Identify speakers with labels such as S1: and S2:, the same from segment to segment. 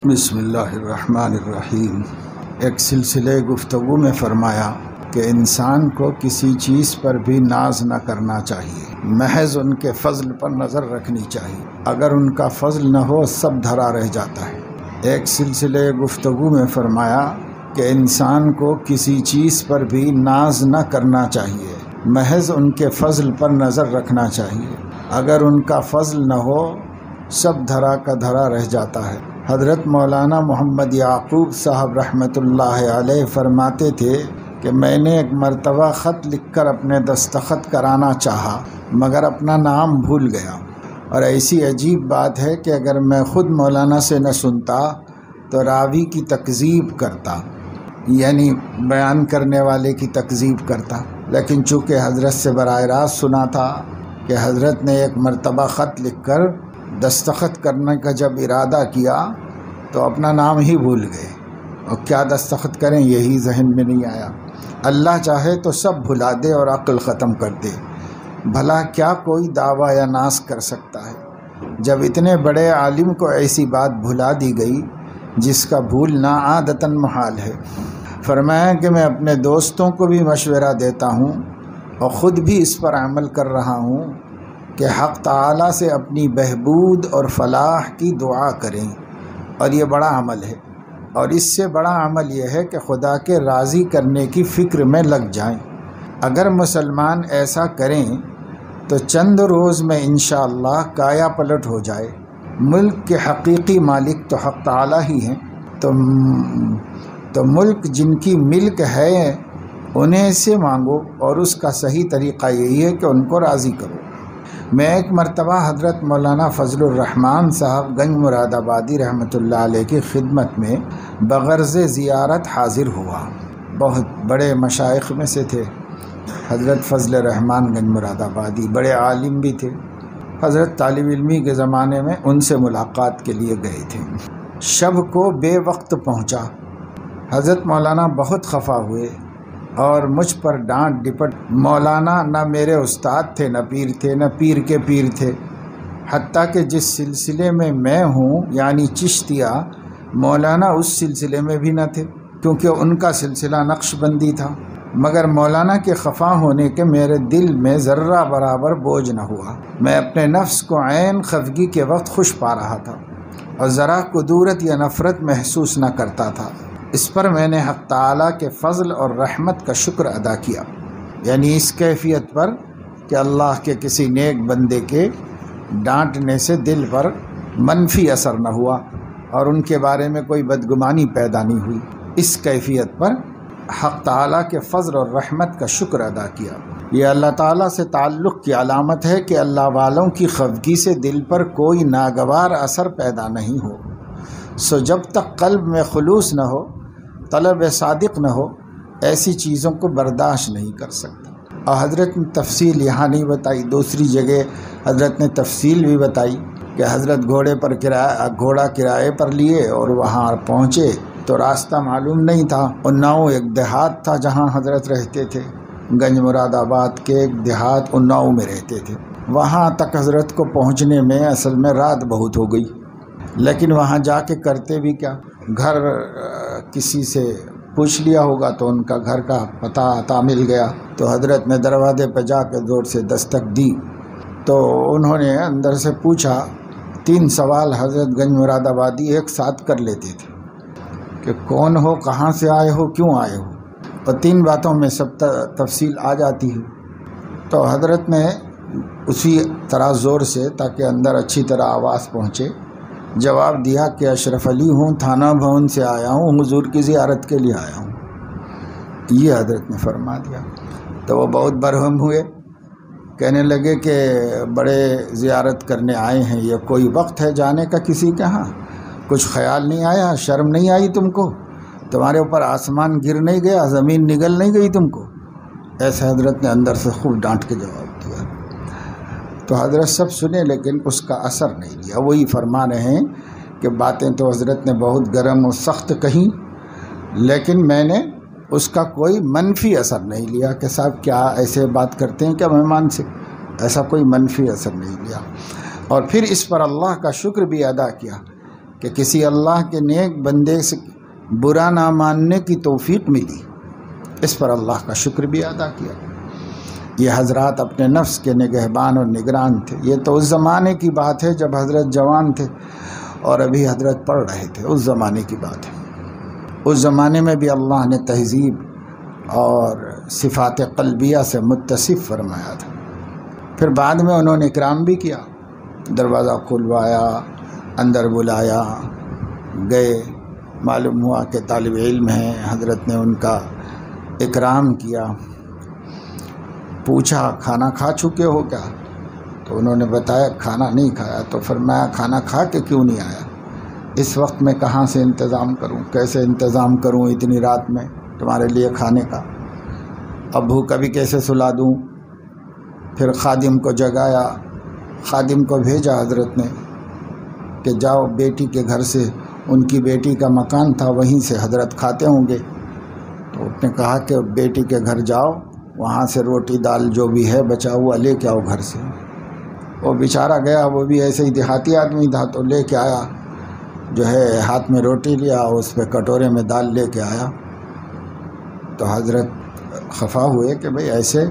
S1: بسم اللہ الرحمن الرحیم۔ ایک سلسلے گفتگو میں فرمایا کہ انسان کو کسی چیز پر بھی ناز نہ کرنا چاہیے، محض ان کے فضل پر نظر رکھنی چاہیے، اگر ان کا فضل نہ ہو سب دھرا رہ جاتا ہے۔ ایک سلسلے گفتگو میں فرمایا کہ انسان کو کسی چیز پر بھی ناز نہ کرنا چاہیے، محض ان کے فضل پر نظر رکھنا چاہیے، اگر ان کا فضل نہ ہو سب دھرا کا دھرا رہ جاتا ہے۔ حضرت مولانا محمد یعقوب صاحب رحمۃ اللہ علیہ فرماتے تھے کہ میں نے ایک مرتبہ خط لکھ کر اپنے دستخط کرانا چاہا مگر اپنا نام بھول گیا، اور ایسی عجیب بات ہے کہ اگر میں خود مولانا سے نہ سنتا تو راوی کی تکذیب کرتا، یعنی بیان کرنے والے کی تکذیب کرتا، لیکن چونکہ حضرت سے براہ راست سنا تھا کہ حضرت نے ایک مرتبہ خط لکھ کر دستخط کرنے کا جب ارادہ کیا تو اپنا نام ہی بھول گئے، اور کیا دستخط کریں یہی ذہن میں نہیں آیا۔ اللہ چاہے تو سب بھلا دے اور عقل ختم کر دے، بھلا کیا کوئی دعویٰ یا ناز کر سکتا ہے جب اتنے بڑے عالم کو ایسی بات بھلا دی گئی جس کا بھولنا عادتاً محال ہے۔ فرمایا کہ میں اپنے دوستوں کو بھی مشورہ دیتا ہوں اور خود بھی اس پر عمل کر رہا ہوں کہ حق تعالیٰ سے اپنی بہبود اور فلاح کی دعا کریں، اور یہ بڑا عمل ہے، اور اس سے بڑا عمل یہ ہے کہ خدا کے راضی کرنے کی فکر میں لگ جائیں۔ اگر مسلمان ایسا کریں تو چند روز میں انشاءاللہ کایا پلٹ ہو جائے۔ ملک کے حقیقی مالک تو حق تعالیٰ ہی ہیں، تو ملک جن کی ملک ہے انہیں سے مانگو، اور اس کا صحیح طریقہ یہی ہے کہ ان کو راضی کرو۔ میں ایک مرتبہ حضرت مولانا فضل الرحمن صاحب گنج مراد آبادی رحمۃ اللہ علیہ کی خدمت میں بغرض زیارت حاضر ہوا۔ بہت بڑے مشائخ میں سے تھے حضرت فضل الرحمن گنج مراد آبادی، بڑے عالم بھی تھے۔ حضرت طالب علمی کے زمانے میں ان سے ملاقات کے لیے گئے تھے۔ شب کو بے وقت پہنچا۔ حضرت مولانا بہت خفا ہوئے اور مجھ پر ڈانٹ ڈپٹ۔ مولانا نہ میرے استاد تھے، نہ پیر تھے، نہ پیر کے پیر تھے، حتیٰ کہ جس سلسلے میں ہوں یعنی چشتیہ، مولانا اس سلسلے میں بھی نہ تھے کیونکہ ان کا سلسلہ نقش بندی تھا۔ مگر مولانا کے خفا ہونے کے میرے دل میں ذرہ برابر بوجھ نہ ہوا۔ میں اپنے نفس کو عین خفگی کے وقت خوش پا رہا تھا اور ذرا کدورت یا نفرت محسوس نہ کرتا تھا۔ اس پر میں نے حق تعالیٰ کے فضل اور رحمت کا شکر ادا کیا، یعنی اس کیفیت پر کہ اللہ کے کسی نیک بندے کے ڈانٹنے سے دل پر منفی اثر نہ ہوا اور ان کے بارے میں کوئی بدگمانی پیدا نہیں ہوئی۔ اس کیفیت پر حق تعالیٰ کے فضل اور رحمت کا شکر ادا کیا۔ یہ اللہ تعالیٰ سے تعلق کی علامت ہے کہ اللہ والوں کی خفگی سے دل پر کوئی ناگوار اثر پیدا نہیں ہو۔ سو جب تک قلب میں خلوص نہ ہو، طلب صادق نہ ہو، ایسی چیزوں کو برداشت نہیں کر سکتا۔ اور حضرت نے تفصیل یہاں نہیں بتائی، دوسری جگہ حضرت نے تفصیل بھی بتائی کہ حضرت گھوڑا کرائے پر لیے اور وہاں پہنچے تو راستہ معلوم نہیں تھا۔ اناؤ ایک دیہات تھا جہاں حضرت رہتے تھے، گنج مراد آباد کے ایک دیہات اناؤ میں رہتے تھے۔ وہاں تک حضرت کو پہنچنے میں اصل میں رات بہت ہو گئی، لیکن وہاں جا کے کرتے بھی کیا، گھر کسی سے پوچھ لیا ہوگا تو ان کا گھر کا پتہ عطا مل گیا، تو حضرت نے دروازے پہ جا کے زور سے دستک دی تو انہوں نے اندر سے پوچھا۔ 3 سوال حضرت گنج مراد آبادی ایک ساتھ کر لیتے تھے کہ کون ہو، کہاں سے آئے ہو، کیوں آئے ہو، اور 3 باتوں میں سب تفصیل آ جاتی ہے۔ تو حضرت نے اسی طرح زور سے تاکہ اندر اچھی طرح آواز پہنچے جواب دیا کہ اشرف علی ہوں، تھانہ بھون سے آیا ہوں، حضور کی زیارت کے لیے آیا ہوں۔ یہ حضرت نے فرما دیا تو وہ بہت برہم ہوئے، کہنے لگے کہ بڑے زیارت کرنے آئے ہیں، یہ کوئی وقت ہے جانے کا کسی کے ہاں؟ کچھ خیال نہیں آیا، شرم نہیں آئی تم کو؟ تمہارے اوپر آسمان گر نہیں گیا، زمین نگل نہیں گئی تم کو؟ ایسے حضرت نے اندر سے خوب ڈانٹ کے جواب دیا۔ تو حضرت سب سنے لیکن اس کا اثر نہیں لیا۔ وہی فرما رہے ہیں کہ باتیں تو حضرت نے بہت گرم اور سخت کہیں، لیکن میں نے اس کا کوئی منفی اثر نہیں لیا کہ صاحب کیا ایسے بات کرتے ہیں کیا مہمان سے، ایسا کوئی منفی اثر نہیں لیا۔ اور پھر اس پر اللہ کا شکر بھی ادا کیا کہ کسی اللہ کے نیک بندے سے برا نہ ماننے کی توفیق ملی، اس پر اللہ کا شکر بھی ادا کیا۔ یہ حضرات اپنے نفس کے نگہبان اور نگران تھے۔ یہ تو اس زمانے کی بات ہے جب حضرت جوان تھے اور ابھی حضرت پڑھ رہے تھے، اس زمانے کی بات ہے۔ اس زمانے میں بھی اللہ نے تہذیب اور صفات قلبیہ سے متصف فرمایا تھا۔ پھر بعد میں انہوں نے اکرام بھی کیا، دروازہ کھلوایا، اندر بلایا، گئے، معلوم ہوا کہ طالب علم ہیں، حضرت نے ان کا اکرام کیا۔ پوچھا کھانا کھا چکے ہو کیا؟ تو انہوں نے بتایا کھانا نہیں کھایا۔ تو فرمایا کھانا کھا کے کیوں نہیں آیا؟ اس وقت میں کہاں سے انتظام کروں، کیسے انتظام کروں اتنی رات میں تمہارے لیے کھانے کا؟ اب بھوکا بھی کیسے سلا دوں؟ پھر خادم کو جگایا، خادم کو بھیجا حضرت نے کہ جاؤ بیٹی کے گھر سے، ان کی بیٹی کا مکان تھا وہیں سے حضرت کھاتے ہوں گے۔ تو اس نے کہا کہ بیٹی کے گھر جاؤ، وہاں سے روٹی دال جو بھی ہے بچا ہوا لے کے آؤ گھر سے۔ وہ بیچارہ گیا، وہ بھی ایسے ہی دیہاتی آدمی تھا، تو لے کے آیا، جو ہے ہاتھ میں روٹی لیا، اس پہ کٹورے میں دال لے کے آیا۔ تو حضرت خفا ہوئے کہ بھئی ایسے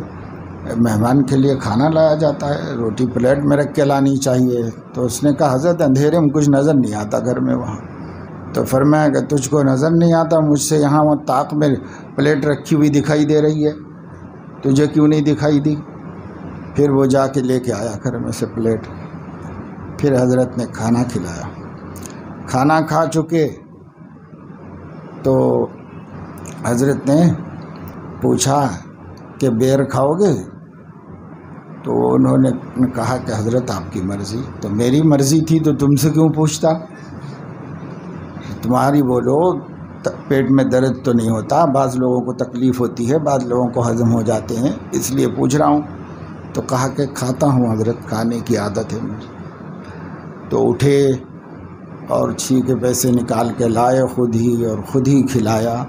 S1: مہمان کے لیے کھانا لایا جاتا ہے، روٹی پلیٹ میں رکھ کے لانی چاہیے۔ تو اس نے کہا حضرت اندھیرے میں کچھ نظر نہیں آتا گھر میں وہاں۔ تو فرمایا کہ تجھ کو نظر نہیں آتا، مجھ سے یہاں وہ طاق میں پلیٹ رکھی ہوئی دکھائی دے رہی ہے، تجھے کیوں نہیں دکھائی دی؟ پھر وہ جا کے لے کے آیا گھر میں سے پلیٹ، پھر حضرت نے کھانا کھلایا۔ کھانا کھا چکے تو حضرت نے پوچھا کہ بیر کھاؤ گے؟ تو انہوں نے کہا کہ حضرت آپ کی مرضی۔ تو میری مرضی تھی تو تم سے کیوں پوچھتا؟ تمہاری بولو، پیٹ میں درد تو نہیں ہوتا، بعض لوگوں کو تکلیف ہوتی ہے، بعض لوگوں کو ہضم ہو جاتے ہیں، اس لیے پوچھ رہا ہوں۔ تو کہا کہ کھاتا ہوں حضرت، کھانے کی عادت ہے مجھے۔ تو اٹھے اور چھی کے پیسے نکال کے لائے خود ہی، اور خود ہی کھلایا۔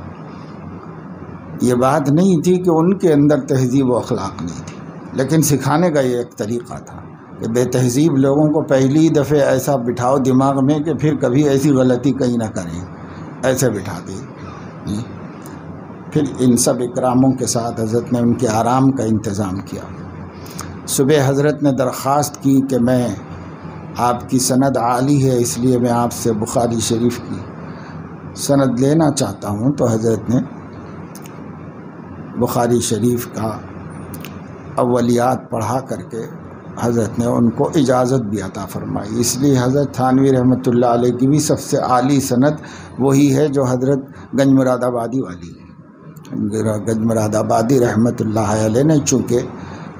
S1: یہ بات نہیں تھی کہ ان کے اندر تہذیب و اخلاق نہیں تھی، لیکن سکھانے کا یہ ایک طریقہ تھا کہ بے تہذیب لوگوں کو پہلی دفعہ ایسا بٹھاؤ دماغ میں کہ پھر کبھی ایسی غلطی کہیں نہ کریں، ایسے بٹھا دی۔ پھر ان سب اکراموں کے ساتھ حضرت نے ان کے آرام کا انتظام کیا۔ صبح حضرت نے درخواست کی کہ میں آپ کی سند عالی ہے، اس لیے میں آپ سے بخاری شریف کی سند لینا چاہتا ہوں۔ تو حضرت نے بخاری شریف کا اولیات پڑھا کر کے حضرت نے ان کو اجازت بھی عطا فرمائی۔ اس لیے حضرت تھانوی رحمۃ اللہ علیہ کی بھی سب سے عالی سند وہی ہے جو حضرت گنج مراد آبادی والی ہے۔ گنج مراد آبادی رحمۃ اللہ علیہ نے چونکہ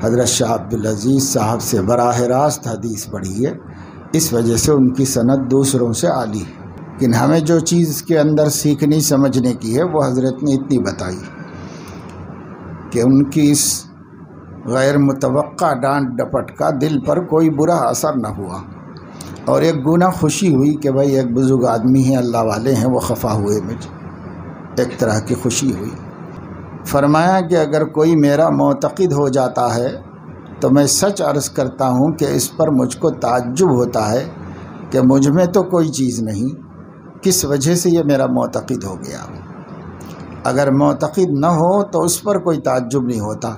S1: حضرت شاہ عبدالعزیز صاحب سے براہ راست حدیث پڑھی ہے، اس وجہ سے ان کی سند دوسروں سے عالی ہے۔ لیکن ہمیں جو چیز کے اندر سیکھنے سمجھنے کی ہے وہ حضرت نے اتنی بتائی کہ ان کی اس غیر متوقع ڈانٹ ڈپٹ کا دل پر کوئی برا اثر نہ ہوا، اور ایک گناہ خوشی ہوئی کہ بھائی ایک بزرگ آدمی ہیں، اللہ والے ہیں، وہ خفا ہوئے، مجھے ایک طرح کی خوشی ہوئی۔ فرمایا کہ اگر کوئی میرا معتقد ہو جاتا ہے تو میں سچ عرض کرتا ہوں کہ اس پر مجھ کو تعجب ہوتا ہے کہ مجھ میں تو کوئی چیز نہیں، کس وجہ سے یہ میرا معتقد ہو گیا۔ اگر معتقد نہ ہو تو اس پر کوئی تعجب نہیں ہوتا،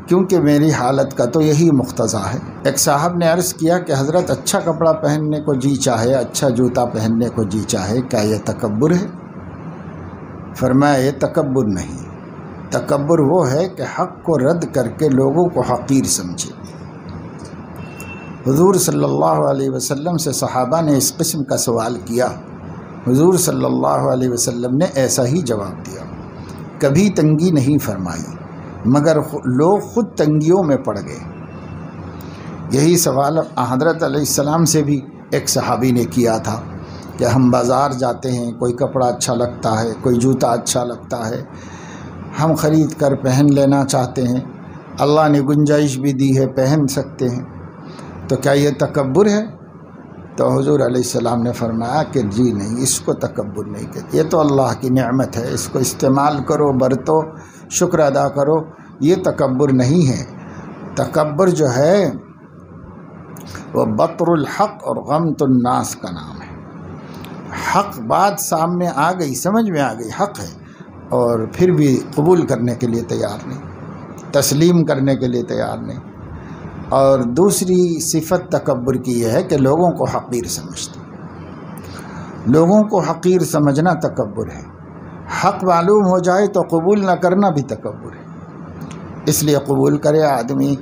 S1: کیونکہ میری حالت کا تو یہی مقتضا ہے۔ ایک صاحب نے عرض کیا کہ حضرت اچھا کپڑا پہننے کو جی چاہے، اچھا جوتا پہننے کو جی چاہے، کیا یہ تکبر ہے؟ فرمایا یہ تکبر نہیں، تکبر وہ ہے کہ حق کو رد کر کے لوگوں کو حقیر سمجھے۔ حضور صلی اللہ علیہ وسلم سے صحابہ نے اس قسم کا سوال کیا، حضور صلی اللہ علیہ وسلم نے ایسا ہی جواب دیا، کبھی تنگی نہیں فرمائی، مگر لوگ خود تنگیوں میں پڑ گئے۔ یہی سوال حضرت علیہ السلام سے بھی ایک صحابی نے کیا تھا کہ ہم بازار جاتے ہیں، کوئی کپڑا اچھا لگتا ہے، کوئی جوتا اچھا لگتا ہے، ہم خرید کر پہن لینا چاہتے ہیں، اللہ نے گنجائش بھی دی ہے، پہن سکتے ہیں، تو کیا یہ تکبر ہے؟ تو حضور علیہ السلام نے فرمایا کہ جی نہیں، اس کو تکبر نہیں کہتے، یہ تو اللہ کی نعمت ہے، اس کو استعمال کرو، برتو، شکر ادا کرو، یہ تکبر نہیں ہے۔ تکبر جو ہے وہ بطر الحق اور غمط الناس کا نام ہے۔ حق بات سامنے آ گئی، سمجھ میں آ گئی حق ہے، اور پھر بھی قبول کرنے کے لیے تیار نہیں، تسلیم کرنے کے لیے تیار نہیں۔ اور دوسری صفت تکبر کی یہ ہے کہ لوگوں کو حقیر سمجھتے، لوگوں کو حقیر سمجھنا تکبر ہے۔ حق معلوم ہو جائے تو قبول نہ کرنا بھی تکبر ہے، اس لیے قبول کرے آدمی،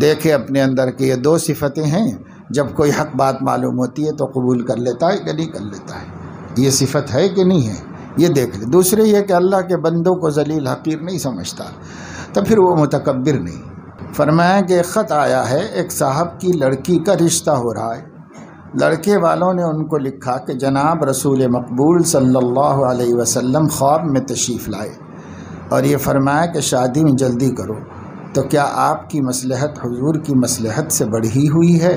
S1: دیکھے اپنے اندر کہ یہ دو صفتیں ہیں، جب کوئی حق بات معلوم ہوتی ہے تو قبول کر لیتا ہے کہ نہیں کر لیتا ہے، یہ صفت ہے کہ نہیں ہے، یہ دیکھ لے۔ دوسرے یہ کہ اللہ کے بندوں کو ذلیل حقیر نہیں سمجھتا، تو پھر وہ متکبر نہیں۔ فرمایا کہ ایک خط آیا ہے، ایک صاحب کی لڑکی کا رشتہ ہو رہا ہے، لڑکے والوں نے ان کو لکھا کہ جناب رسول مقبول صلی اللہ علیہ وسلم خواب میں تشریف لائے اور یہ فرمایا کہ شادی میں جلدی کرو، تو کیا آپ کی مصلحت حضور کی مصلحت سے بڑھی ہوئی ہے؟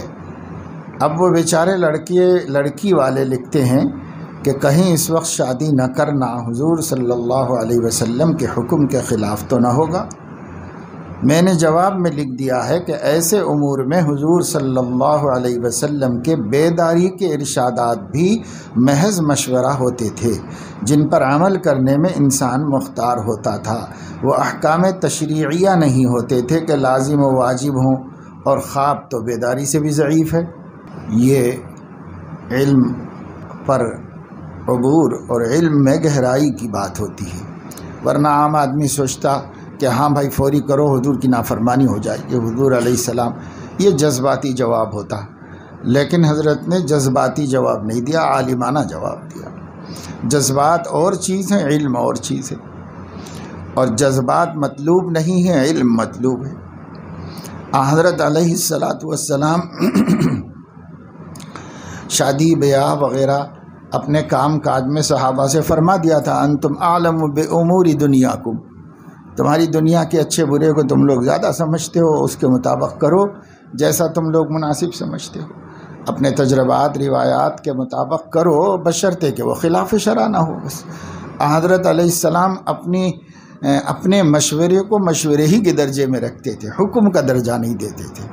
S1: اب وہ بیچارے لڑکی والے لکھتے ہیں کہ کہیں اس وقت شادی نہ کرنا حضور صلی اللہ علیہ وسلم کے حکم کے خلاف تو نہ ہوگا؟ میں نے جواب میں لکھ دیا ہے کہ ایسے امور میں حضور صلی اللہ علیہ وسلم کے بیداری کے ارشادات بھی محض مشورہ ہوتے تھے، جن پر عمل کرنے میں انسان مختار ہوتا تھا، وہ احکام تشریعیہ نہیں ہوتے تھے کہ لازم و واجب ہوں، اور خواب تو بیداری سے بھی ضعیف ہے۔ یہ علم پر عبور اور علم میں گہرائی کی بات ہوتی ہے، ورنہ عام آدمی سوچتا کہ ہاں بھائی فوری کرو حضور کی نافرمانی ہو جائے گی، حضور علیہ السلام، یہ جذباتی جواب ہوتا، لیکن حضرت نے جذباتی جواب نہیں دیا، عالمانہ جواب دیا۔ جذبات اور چیز ہیں، علم اور چیز ہے، اور جذبات مطلوب نہیں ہے، علم مطلوب ہے۔ حضرت علیہ السلام شادی بیاہ وغیرہ اپنے کام کاج میں صحابہ سے فرما دیا تھا، انتم اعلم بامور دنیاکم، تمہاری دنیا کے اچھے برے کو تم لوگ زیادہ سمجھتے ہو، اس کے مطابق کرو جیسا تم لوگ مناسب سمجھتے ہو، اپنے تجربات روایات کے مطابق کرو، بشرطے کہ وہ خلاف شرع نہ ہو۔ بس حضرت علیہ السلام اپنے مشورے کو مشورے ہی کے درجے میں رکھتے تھے، حکم کا درجہ نہیں دیتے تھے۔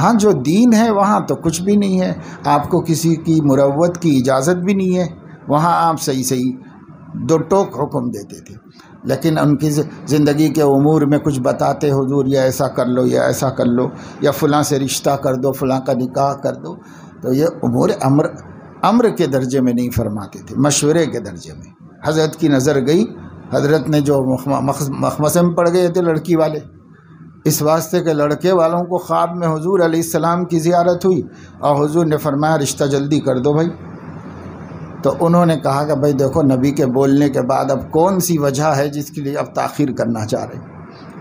S1: ہاں جو دین ہے وہاں تو کچھ بھی نہیں ہے، آپ کو کسی کی مروت کی اجازت بھی نہیں ہے، وہاں آپ صحیح دو ٹوک حکم دیتے تھے، لیکن ان کی زندگی کے امور میں کچھ بتاتے حضور یہ ایسا کر لو، یا ایسا کر لو، یا فلاں سے رشتہ کر دو، فلاں کا نکاح کر دو، تو یہ امور امر کے درجے میں نہیں فرماتے تھے، مشورے کے درجے میں۔ حضرت کی نظر گئی، حضرت نے جو مخمصے میں پڑ گئے تھے لڑکی والے، اس واسطے کہ لڑکے والوں کو خواب میں حضور علیہ السلام کی زیارت ہوئی اور حضور نے فرمایا رشتہ جلدی کر دو بھائی، تو انہوں نے کہا کہ بھائی دیکھو نبی کے بولنے کے بعد اب کون سی وجہ ہے جس کے لیے اب تاخیر کرنا چاہ رہے؟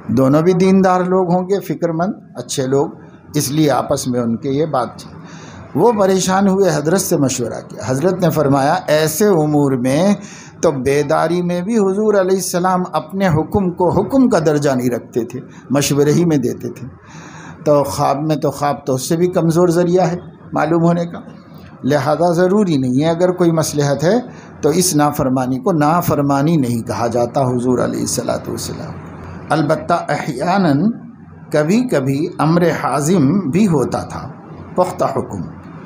S1: دونوں بھی دیندار لوگ ہوں گے، فکر مند اچھے لوگ، اس لیے آپس میں ان کے یہ بات تھی۔ وہ پریشان ہوئے، حضرت سے مشورہ کیا، حضرت نے فرمایا ایسے امور میں تو بیداری میں بھی حضور علیہ السلام اپنے حکم کو حکم کا درجہ نہیں رکھتے تھے، مشورے ہی میں دیتے تھے، تو خواب تو اس سے بھی کمزور ذریعہ ہے معلوم ہونے کا، لہذا ضروری نہیں ہے اگر کوئی مصلحت ہے تو اس نافرمانی کو نافرمانی نہیں کہا جاتا حضور علیہ السلام۔ البتہ احیاناً کبھی کبھی امر حازم بھی ہوتا تھا، پختہ حکم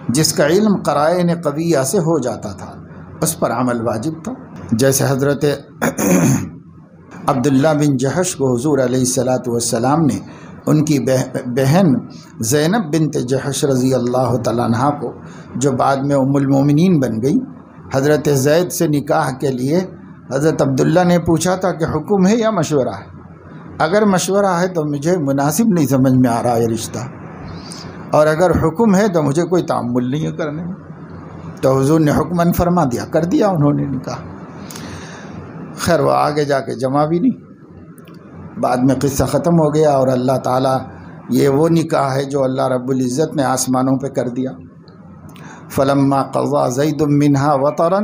S1: جس کا علم قرائن قویہ سے ہو جاتا تھا، اس پر عمل واجب تھا، جیسے حضرت عبداللہ بن جحش کو حضور علیہ السلام نے ان کی بہن زینب بنت جحش رضی اللہ تعالیٰ عنہ کو، جو بعد میں ام المومنین بن گئی، حضرت زید سے نکاح کے لیے حضرت عبداللہ نے پوچھا تھا کہ حکم ہے یا مشورہ ہے؟ اگر مشورہ ہے تو مجھے مناسب نہیں سمجھ میں آ رہا ہے رشتہ، اور اگر حکم ہے تو مجھے کوئی تعامل نہیں ہے کرنے میں۔ تو حضور نے حکماً فرما دیا، کر دیا انہوں نے نکاح۔ خیر وہ آگے جا کے جمع بھی نہیں، بعد میں قصہ ختم ہو گیا، اور اللہ تعالیٰ یہ وہ نکاح ہے جو اللہ رب العزت نے آسمانوں پہ کر دیا۔ فلما قضى زید منها وطرا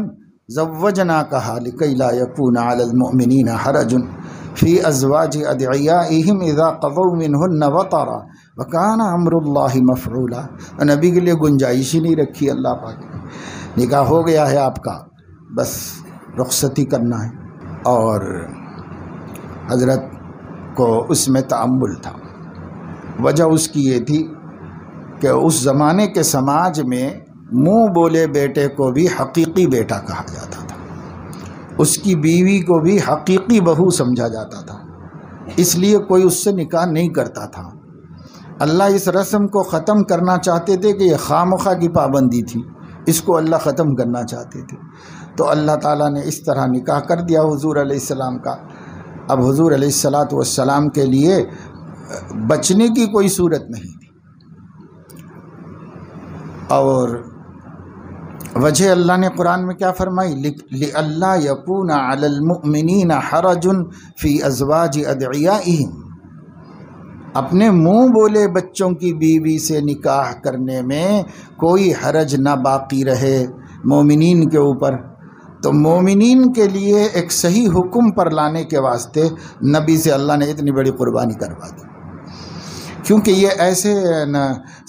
S1: زوجناکها لکی لا یکون علی المؤمنین حرج فی ازواج ادعیائهم اذا قضوا منهن وطرا وکان امر اللہ مفعولا۔ نبی کے لیے گنجائش ہی نہیں رکھی اللہ پاک نے، نکاح ہو گیا ہے آپ کا، بس رخصتی کرنا ہے، اور حضرت کو اس میں تأمل تھا۔ وجہ اس کی یہ تھی کہ اس زمانے کے سماج میں منہ بولے بیٹے کو بھی حقیقی بیٹا کہا جاتا تھا، اس کی بیوی کو بھی حقیقی بہو سمجھا جاتا تھا، اس لیے کوئی اس سے نکاح نہیں کرتا تھا۔ اللہ اس رسم کو ختم کرنا چاہتے تھے کہ یہ خواہ کی پابندی تھی، اس کو اللہ ختم کرنا چاہتے تھے، تو اللہ تعالیٰ نے اس طرح نکاح کر دیا حضور علیہ السلام کا۔ اب حضور علیہ السلام کے لیے بچنے کی کوئی صورت نہیں تھی، اور وجہ اللہ نے قرآن میں کیا فرمائی؟ لِأَلَّا يَكُونَ عَلَى الْمُؤْمِنِينَ حَرَجٌ فِي أَزْوَاجِ أَدْعِيَائِهِمْ، اپنے منہ بولے بچوں کی بیوی سے نکاح کرنے میں کوئی حرج نہ باقی رہے مومنین کے اوپر۔ تو مومنین کے لیے ایک صحیح حکم پر لانے کے واسطے نبی سے اللہ نے اتنی بڑی قربانی کروا دی، کیونکہ یہ ایسے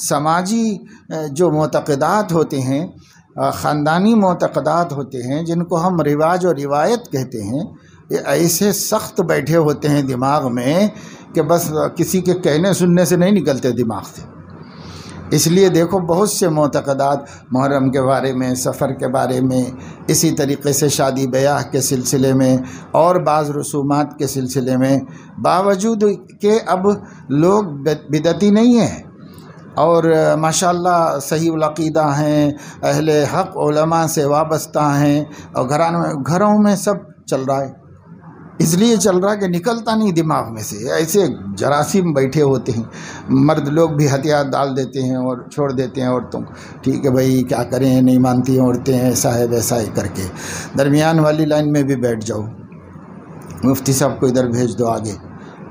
S1: سماجی جو معتقدات ہوتے ہیں، خاندانی معتقدات ہوتے ہیں، جن کو ہم رواج اور روایت کہتے ہیں، یہ ایسے سخت بیٹھے ہوتے ہیں دماغ میں کہ بس کسی کے کہنے سننے سے نہیں نکلتے دماغ سے۔ اس لیے دیکھو بہت سے معتقدات محرم کے بارے میں، سفر کے بارے میں، اسی طریقے سے شادی بیاہ کے سلسلے میں اور بعض رسومات کے سلسلے میں، باوجود کہ اب لوگ بدعتی نہیں ہیں اور ماشاءاللہ صحیح العقیدہ ہیں، اہل حق علماء سے وابستہ ہیں، اور گھروں میں سب چل رہا ہے۔ اس لیے چل رہا ہے کہ نکلتا نہیں دماغ میں سے، ایسے جراثیم بیٹھے ہوتے ہیں۔ مرد لوگ بھی ہتھیار ڈال دیتے ہیں اور چھوڑ دیتے ہیں عورتوں، ٹھیک ہے بھائی کیا کریں، نہیں مانتی ہیں عورتیں، ایسا ہے ویسا ہے کر کے۔ درمیان والی لائن میں بھی بیٹھ جاؤ، مفتی صاحب کو ادھر بھیج دو، آگے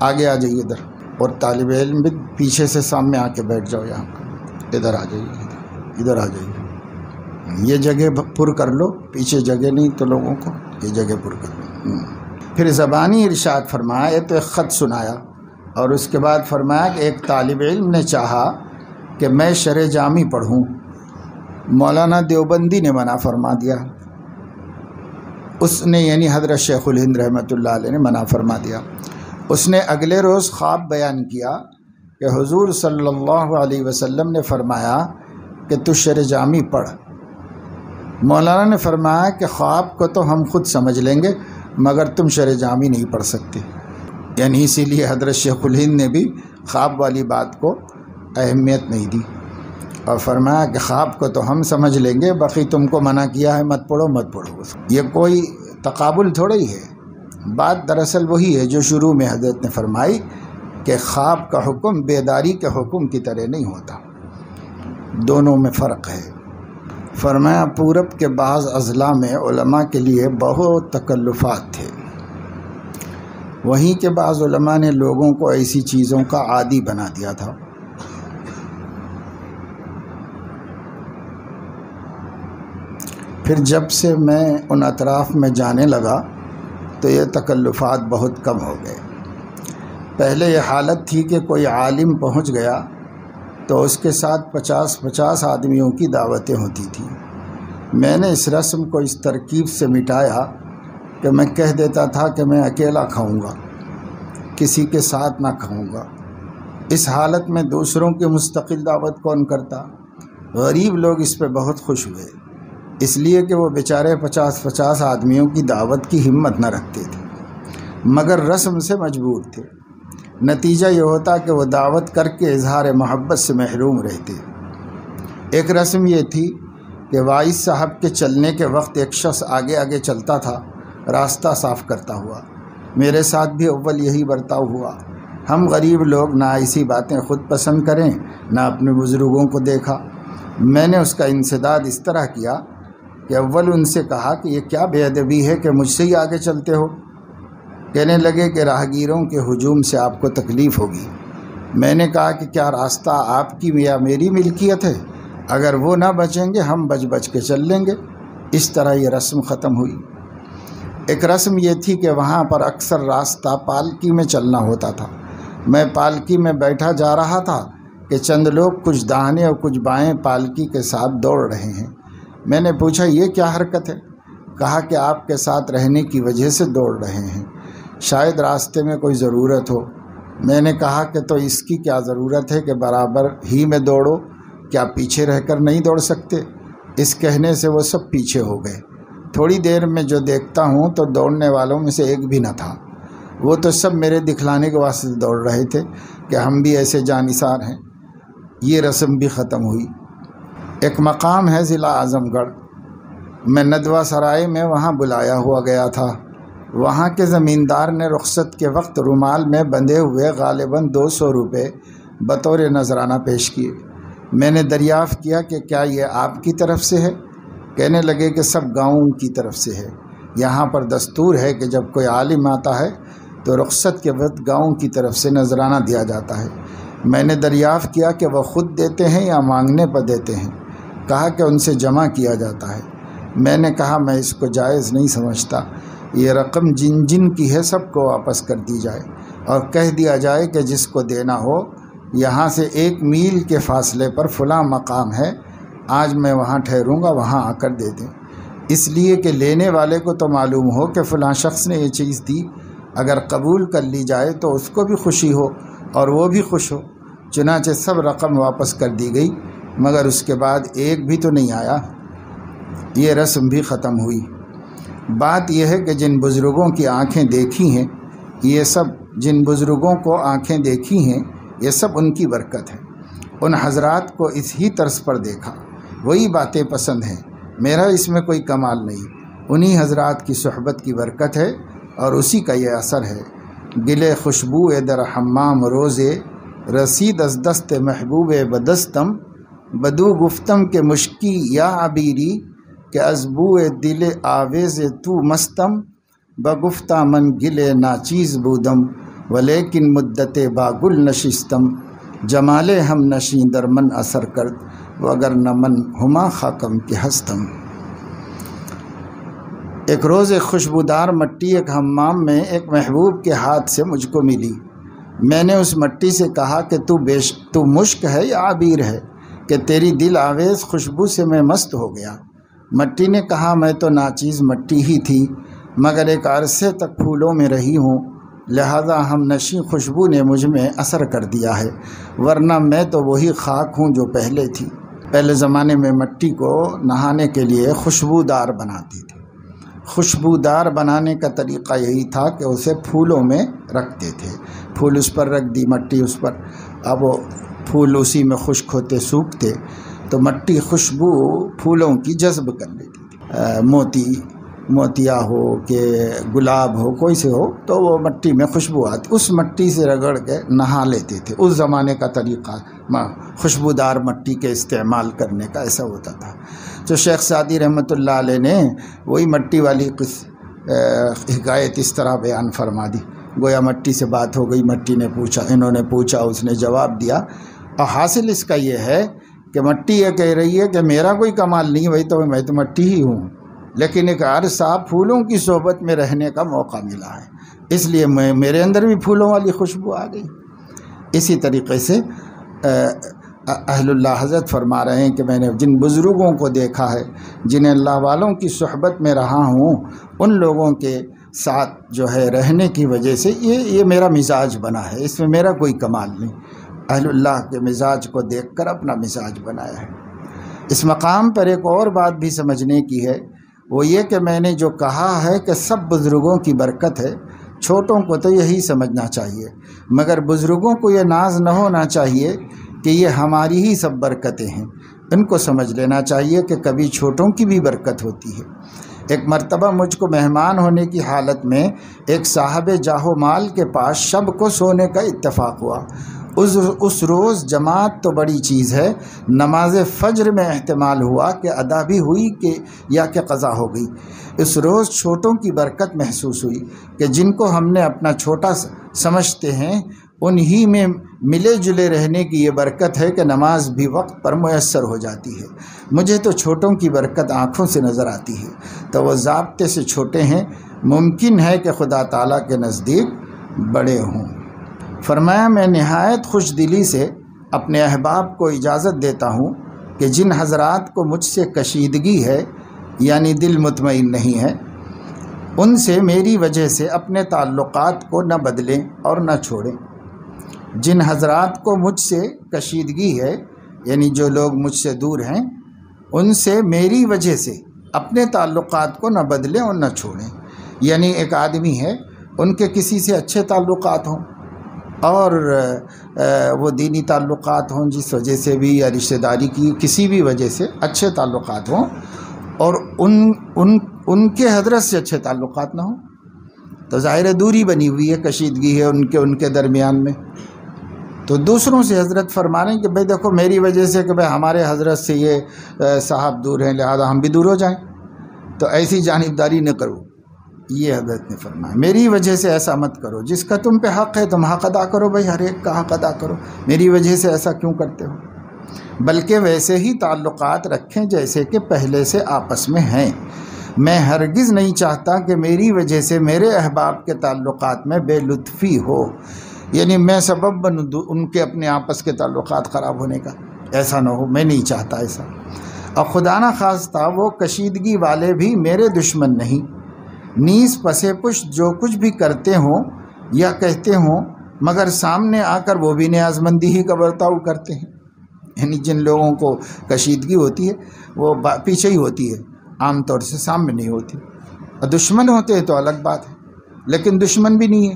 S1: آگے آ جائیے ادھر، اور طالب علم بھی پیچھے سے سامنے آ کے بیٹھ جاؤ، یہاں ادھر آ جائیے، ادھر آ جائیے، یہ جگہ پر کر لو، پیچھے جگہ نہیں تو لوگوں کو یہ جگہ پر کر لو۔ پھر زبانی ارشاد فرمایا، یہ تو ایک خط سنایا، اور اس کے بعد فرمایا کہ ایک طالب علم نے چاہا کہ میں شرح جامی پڑھوں، مولانا دیوبندی نے منع فرما دیا، اس نے یعنی حضرت شیخ الہند رحمۃ اللہ علیہ نے منع فرما دیا۔ اس نے اگلے روز خواب بیان کیا کہ حضور صلی اللہ علیہ وسلم نے فرمایا کہ تو شرح جامی پڑھ۔ مولانا نے فرمایا کہ خواب کو تو ہم خود سمجھ لیں گے مگر تم شرح جامی نہیں پڑھ سکتے، یعنی اسی لیے حضرت شیخ الہند نے بھی خواب والی بات کو اہمیت نہیں دی، اور فرمایا کہ خواب کو تو ہم سمجھ لیں گے، باقی تم کو منع کیا ہے مت پڑھو مت پڑھو۔ یہ کوئی تقابل تھوڑا ہی ہے، بات دراصل وہی ہے جو شروع میں حضرت نے فرمائی کہ خواب کا حکم بیداری کے حکم کی طرح نہیں ہوتا، دونوں میں فرق ہے۔ فرمایا پورب کے بعض اضلاع میں علماء کے لیے بہت تکلفات تھے، وہیں کے بعض علماء نے لوگوں کو ایسی چیزوں کا عادی بنا دیا تھا۔ پھر جب سے میں ان اطراف میں جانے لگا تو یہ تکلفات بہت کم ہو گئے۔ پہلے یہ حالت تھی کہ کوئی عالم پہنچ گیا تو اس کے ساتھ 50 آدمیوں کی دعوتیں ہوتی تھیں۔ میں نے اس رسم کو اس ترکیب سے مٹایا کہ میں کہہ دیتا تھا کہ میں اکیلا کھاؤں گا، کسی کے ساتھ نہ کھاؤں گا۔ اس حالت میں دوسروں کی مستقل دعوت کون کرتا؟ غریب لوگ اس پہ بہت خوش ہوئے، اس لیے کہ وہ بیچارے 50 آدمیوں کی دعوت کی ہمت نہ رکھتے تھے، مگر رسم سے مجبور تھے۔ نتیجہ یہ ہوتا کہ وہ دعوت کر کے اظہار محبت سے محروم رہتے۔ ایک رسم یہ تھی کہ وائس صاحب کے چلنے کے وقت ایک شخص آگے آگے چلتا تھا، راستہ صاف کرتا ہوا۔ میرے ساتھ بھی اول یہی برتاؤ ہوا۔ ہم غریب لوگ نہ ایسی باتیں خود پسند کریں نہ اپنے بزرگوں کو دیکھا۔ میں نے اس کا انسداد اس طرح کیا کہ اول ان سے کہا کہ یہ کیا بے ادبی ہے کہ مجھ سے ہی آگے چلتے ہو؟ کہنے لگے کہ راہگیروں کے ہجوم سے آپ کو تکلیف ہوگی۔ میں نے کہا کہ کیا راستہ آپ کی یا میری ملکیت ہے؟ اگر وہ نہ بچیں گے ہم بچ کے چل لیں گے۔ اس طرح یہ رسم ختم ہوئی۔ ایک رسم یہ تھی کہ وہاں پر اکثر راستہ پالکی میں چلنا ہوتا تھا۔ میں پالکی میں بیٹھا جا رہا تھا کہ چند لوگ کچھ داہنے اور کچھ بائیں پالکی کے ساتھ دوڑ رہے ہیں۔ میں نے پوچھا یہ کیا حرکت ہے؟ کہا کہ آپ کے ساتھ رہنے کی وجہ سے دوڑ رہے ہیں، شاید راستے میں کوئی ضرورت ہو۔ میں نے کہا کہ تو اس کی کیا ضرورت ہے کہ برابر ہی میں دوڑو، کیا پیچھے رہ کر نہیں دوڑ سکتے؟ اس کہنے سے وہ سب پیچھے ہو گئے۔ تھوڑی دیر میں جو دیکھتا ہوں تو دوڑنے والوں میں سے ایک بھی نہ تھا، وہ تو سب میرے دکھلانے کے واسطے دوڑ رہے تھے کہ ہم بھی ایسے جانثار ہیں۔ یہ رسم بھی ختم ہوئی۔ ایک مقام ہے ضلع اعظم گڑھ، میں ندوہ سرائے میں وہاں بلایا ہوا گیا تھا۔ وہاں کے زمیندار نے رخصت کے وقت رومال میں بندھے ہوئے غالباً 200 روپے بطور نذرانہ پیش کیے۔ میں نے دریافت کیا کہ کیا یہ آپ کی طرف سے ہے؟ کہنے لگے کہ سب گاؤں کی طرف سے ہے۔ یہاں پر دستور ہے کہ جب کوئی عالم آتا ہے تو رخصت کے وقت گاؤں کی طرف سے نذرانہ دیا جاتا ہے۔ میں نے دریافت کیا کہ وہ خود دیتے ہیں یا مانگنے پر دیتے ہیں؟ کہا کہ ان سے جمع کیا جاتا ہے۔ میں نے کہا میں اس کو جائز نہیں سمجھتا، یہ رقم جن جن کی ہے سب کو واپس کر دی جائے اور کہہ دیا جائے کہ جس کو دینا ہو یہاں سے 1 میل کے فاصلے پر فلاں مقام ہے، آج میں وہاں ٹھہروں گا، وہاں آ کر دے دیں، اس لیے کہ لینے والے کو تو معلوم ہو کہ فلاں شخص نے یہ چیز دی، اگر قبول کر لی جائے تو اس کو بھی خوشی ہو اور وہ بھی خوش ہو۔ چنانچہ سب رقم واپس کر دی گئی، مگر اس کے بعد ایک بھی تو نہیں آیا۔ یہ رسم بھی ختم ہوئی۔ بات یہ ہے کہ جن بزرگوں کی آنکھیں دیکھی ہیں، یہ سب جن بزرگوں کو آنکھیں دیکھی ہیں یہ سب ان کی برکت ہے۔ ان حضرات کو اس ہی طرز پر دیکھا، وہی باتیں پسند ہیں، میرا اس میں کوئی کمال نہیں۔ انہی حضرات کی صحبت کی برکت ہے اور اسی کا یہ اثر ہے۔ گلے خوشبو در حمام روزے رسید از دست محبوب بدستم، بدو گفتم کے مشکی یا عبیری کہ از بو دل آویز تو مستم، بگفتہ من گلے ناچیز بودم ولیکن مدت باگل نشستم، جمال ہم نشیں در من اثر کرد وگر نہ من ہما خاکم کے ہستم۔ ایک روز ایک خوشبودار مٹی ایک حمام میں ایک محبوب کے ہاتھ سے مجھ کو ملی۔ میں نے اس مٹی سے کہا کہ تو مشک ہے یا عبیر ہے کہ تیری دل آویز خوشبو سے میں مست ہو گیا؟ مٹی نے کہا میں تو ناچیز مٹی ہی تھی، مگر ایک عرصے تک پھولوں میں رہی ہوں، لہذا ہم نشیں خوشبو نے مجھ میں اثر کر دیا ہے، ورنہ میں تو وہی خاک ہوں جو پہلے تھی۔ پہلے زمانے میں مٹی کو نہانے کے لیے خوشبودار بناتی تھی۔ خوشبودار بنانے کا طریقہ یہی تھا کہ اسے پھولوں میں رکھتے تھے، پھول اس پر رکھ دی، مٹی اس پر، اب وہ پھول اسی میں خشک ہوتے سوکھتے تو مٹی خوشبو پھولوں کی جذب کر لیتی تھی۔ موتیا ہو کہ گلاب ہو، کوئی سے ہو تو وہ مٹی میں خوشبو آتی، اس مٹی سے رگڑ کے نہا لیتے تھے۔ اس زمانے کا طریقہ خوشبودار مٹی کے استعمال کرنے کا ایسا ہوتا تھا۔ تو شیخ سعدی رحمۃ اللہ علیہ نے وہی مٹی والی حکایت اس طرح بیان فرما دی۔ گویا مٹی سے بات ہو گئی، مٹی نے پوچھا، انہوں نے پوچھا، اس نے جواب دیا، اور حاصل اس کا یہ ہے کہ مٹی یہ کہہ رہی ہے کہ میرا کوئی کمال نہیں، وہی تو میں تو مٹی ہی ہوں، لیکن ایک عرصہ پھولوں کی صحبت میں رہنے کا موقع ملا ہے، اس لیے میرے اندر بھی پھولوں والی خوشبو آ گئی۔ اسی طریقے سے اہل اللہ حضرت فرما رہے ہیں کہ میں نے جن بزرگوں کو دیکھا ہے، جنہیں اللہ والوں کی صحبت میں رہا ہوں، ان لوگوں کے ساتھ جو ہے رہنے کی وجہ سے یہ میرا مزاج بنا ہے، اس میں میرا کوئی کمال نہیں، اہل اللہ کے مزاج کو دیکھ کر اپنا مزاج بنایا ہے۔ اس مقام پر ایک اور بات بھی سمجھنے کی ہے، وہ یہ کہ میں نے جو کہا ہے کہ سب بزرگوں کی برکت ہے، چھوٹوں کو تو یہی سمجھنا چاہیے، مگر بزرگوں کو یہ ناز نہ ہونا چاہیے کہ یہ ہماری ہی سب برکتیں ہیں، ان کو سمجھ لینا چاہیے کہ کبھی چھوٹوں کی بھی برکت ہوتی ہے۔ ایک مرتبہ مجھ کو مہمان ہونے کی حالت میں ایک صاحب جاہ و مال کے پاس شب کو سونے کا اتفاق ہوا۔ اس روز جماعت تو بڑی چیز ہے، نماز فجر میں احتمال ہوا کہ ادا بھی ہوئی یا کہ قضا ہو گئی۔ اس روز چھوٹوں کی برکت محسوس ہوئی کہ جن کو ہم نے اپنا چھوٹا سمجھتے ہیں، انہی میں ملے جلے رہنے کی یہ برکت ہے کہ نماز بھی وقت پر میسر ہو جاتی ہے۔ مجھے تو چھوٹوں کی برکت آنکھوں سے نظر آتی ہے، تو وہ ضابطے سے چھوٹے ہیں، ممکن ہے کہ خدا تعالیٰ کے نزدیک بڑے ہوں۔ فرمایا میں نہایت خوش دلی سے اپنے احباب کو اجازت دیتا ہوں کہ جن حضرات کو مجھ سے کشیدگی ہے، یعنی دل مطمئن نہیں ہے، ان سے میری وجہ سے اپنے تعلقات کو نہ بدلیں اور نہ چھوڑیں۔ جن حضرات کو مجھ سے کشیدگی ہے، یعنی جو لوگ مجھ سے دور ہیں، ان سے میری وجہ سے اپنے تعلقات کو نہ بدلیں اور نہ چھوڑیں. یعنی ایک آدمی ہے، ان کے کسی سے اچھے تعلقات ہوں اور وہ دینی تعلقات ہوں جس وجہ سے بھی، یا رشتہ داری کی کسی بھی وجہ سے اچھے تعلقات ہوں، اور ان کے حضرت سے اچھے تعلقات نہ ہوں، تو ظاہر دوری بنی ہوئی ہے، کشیدگی ہے ان کے درمیان میں. تو دوسروں سے حضرت فرما رہے ہیں کہ بھئی دیکھو میری وجہ سے کہ بھئی ہمارے حضرت سے یہ صاحب دور ہیں، لہذا ہم بھی دور ہو جائیں، تو ایسی جانبداری نہ کرو. یہ حضرت نے فرمایا میری وجہ سے ایسا مت کرو، جس کا تم پہ حق ہے تم حق ادا کرو، بھئی ہر ایک کا حق ادا کرو، میری وجہ سے ایسا کیوں کرتے ہو؟ بلکہ ویسے ہی تعلقات رکھیں جیسے کہ پہلے سے آپس میں ہیں. میں ہرگز نہیں چاہتا کہ میری وجہ سے میرے احباب کے تعلقات میں بے لطفی ہو، یعنی میں سبب بنوں ان کے اپنے آپس کے تعلقات خراب ہونے کا. ایسا نہ ہو، میں نہیں چاہتا ایسا. اور خدا نہ خواستہ وہ کشیدگی والے بھی میرے دشمن نہیں، نیز پسے پشت جو کچھ بھی کرتے ہوں یا کہتے ہوں، مگر سامنے آ کر وہ بھی نیازمندی ہی کا برتاؤ کرتے ہیں. یعنی جن لوگوں کو کشیدگی ہوتی ہے وہ پیچھے ہی ہوتی ہے، عام طور سے سامنے نہیں ہوتی. اور دشمن ہوتے ہیں تو الگ بات ہے، لیکن دشمن بھی نہیں ہے،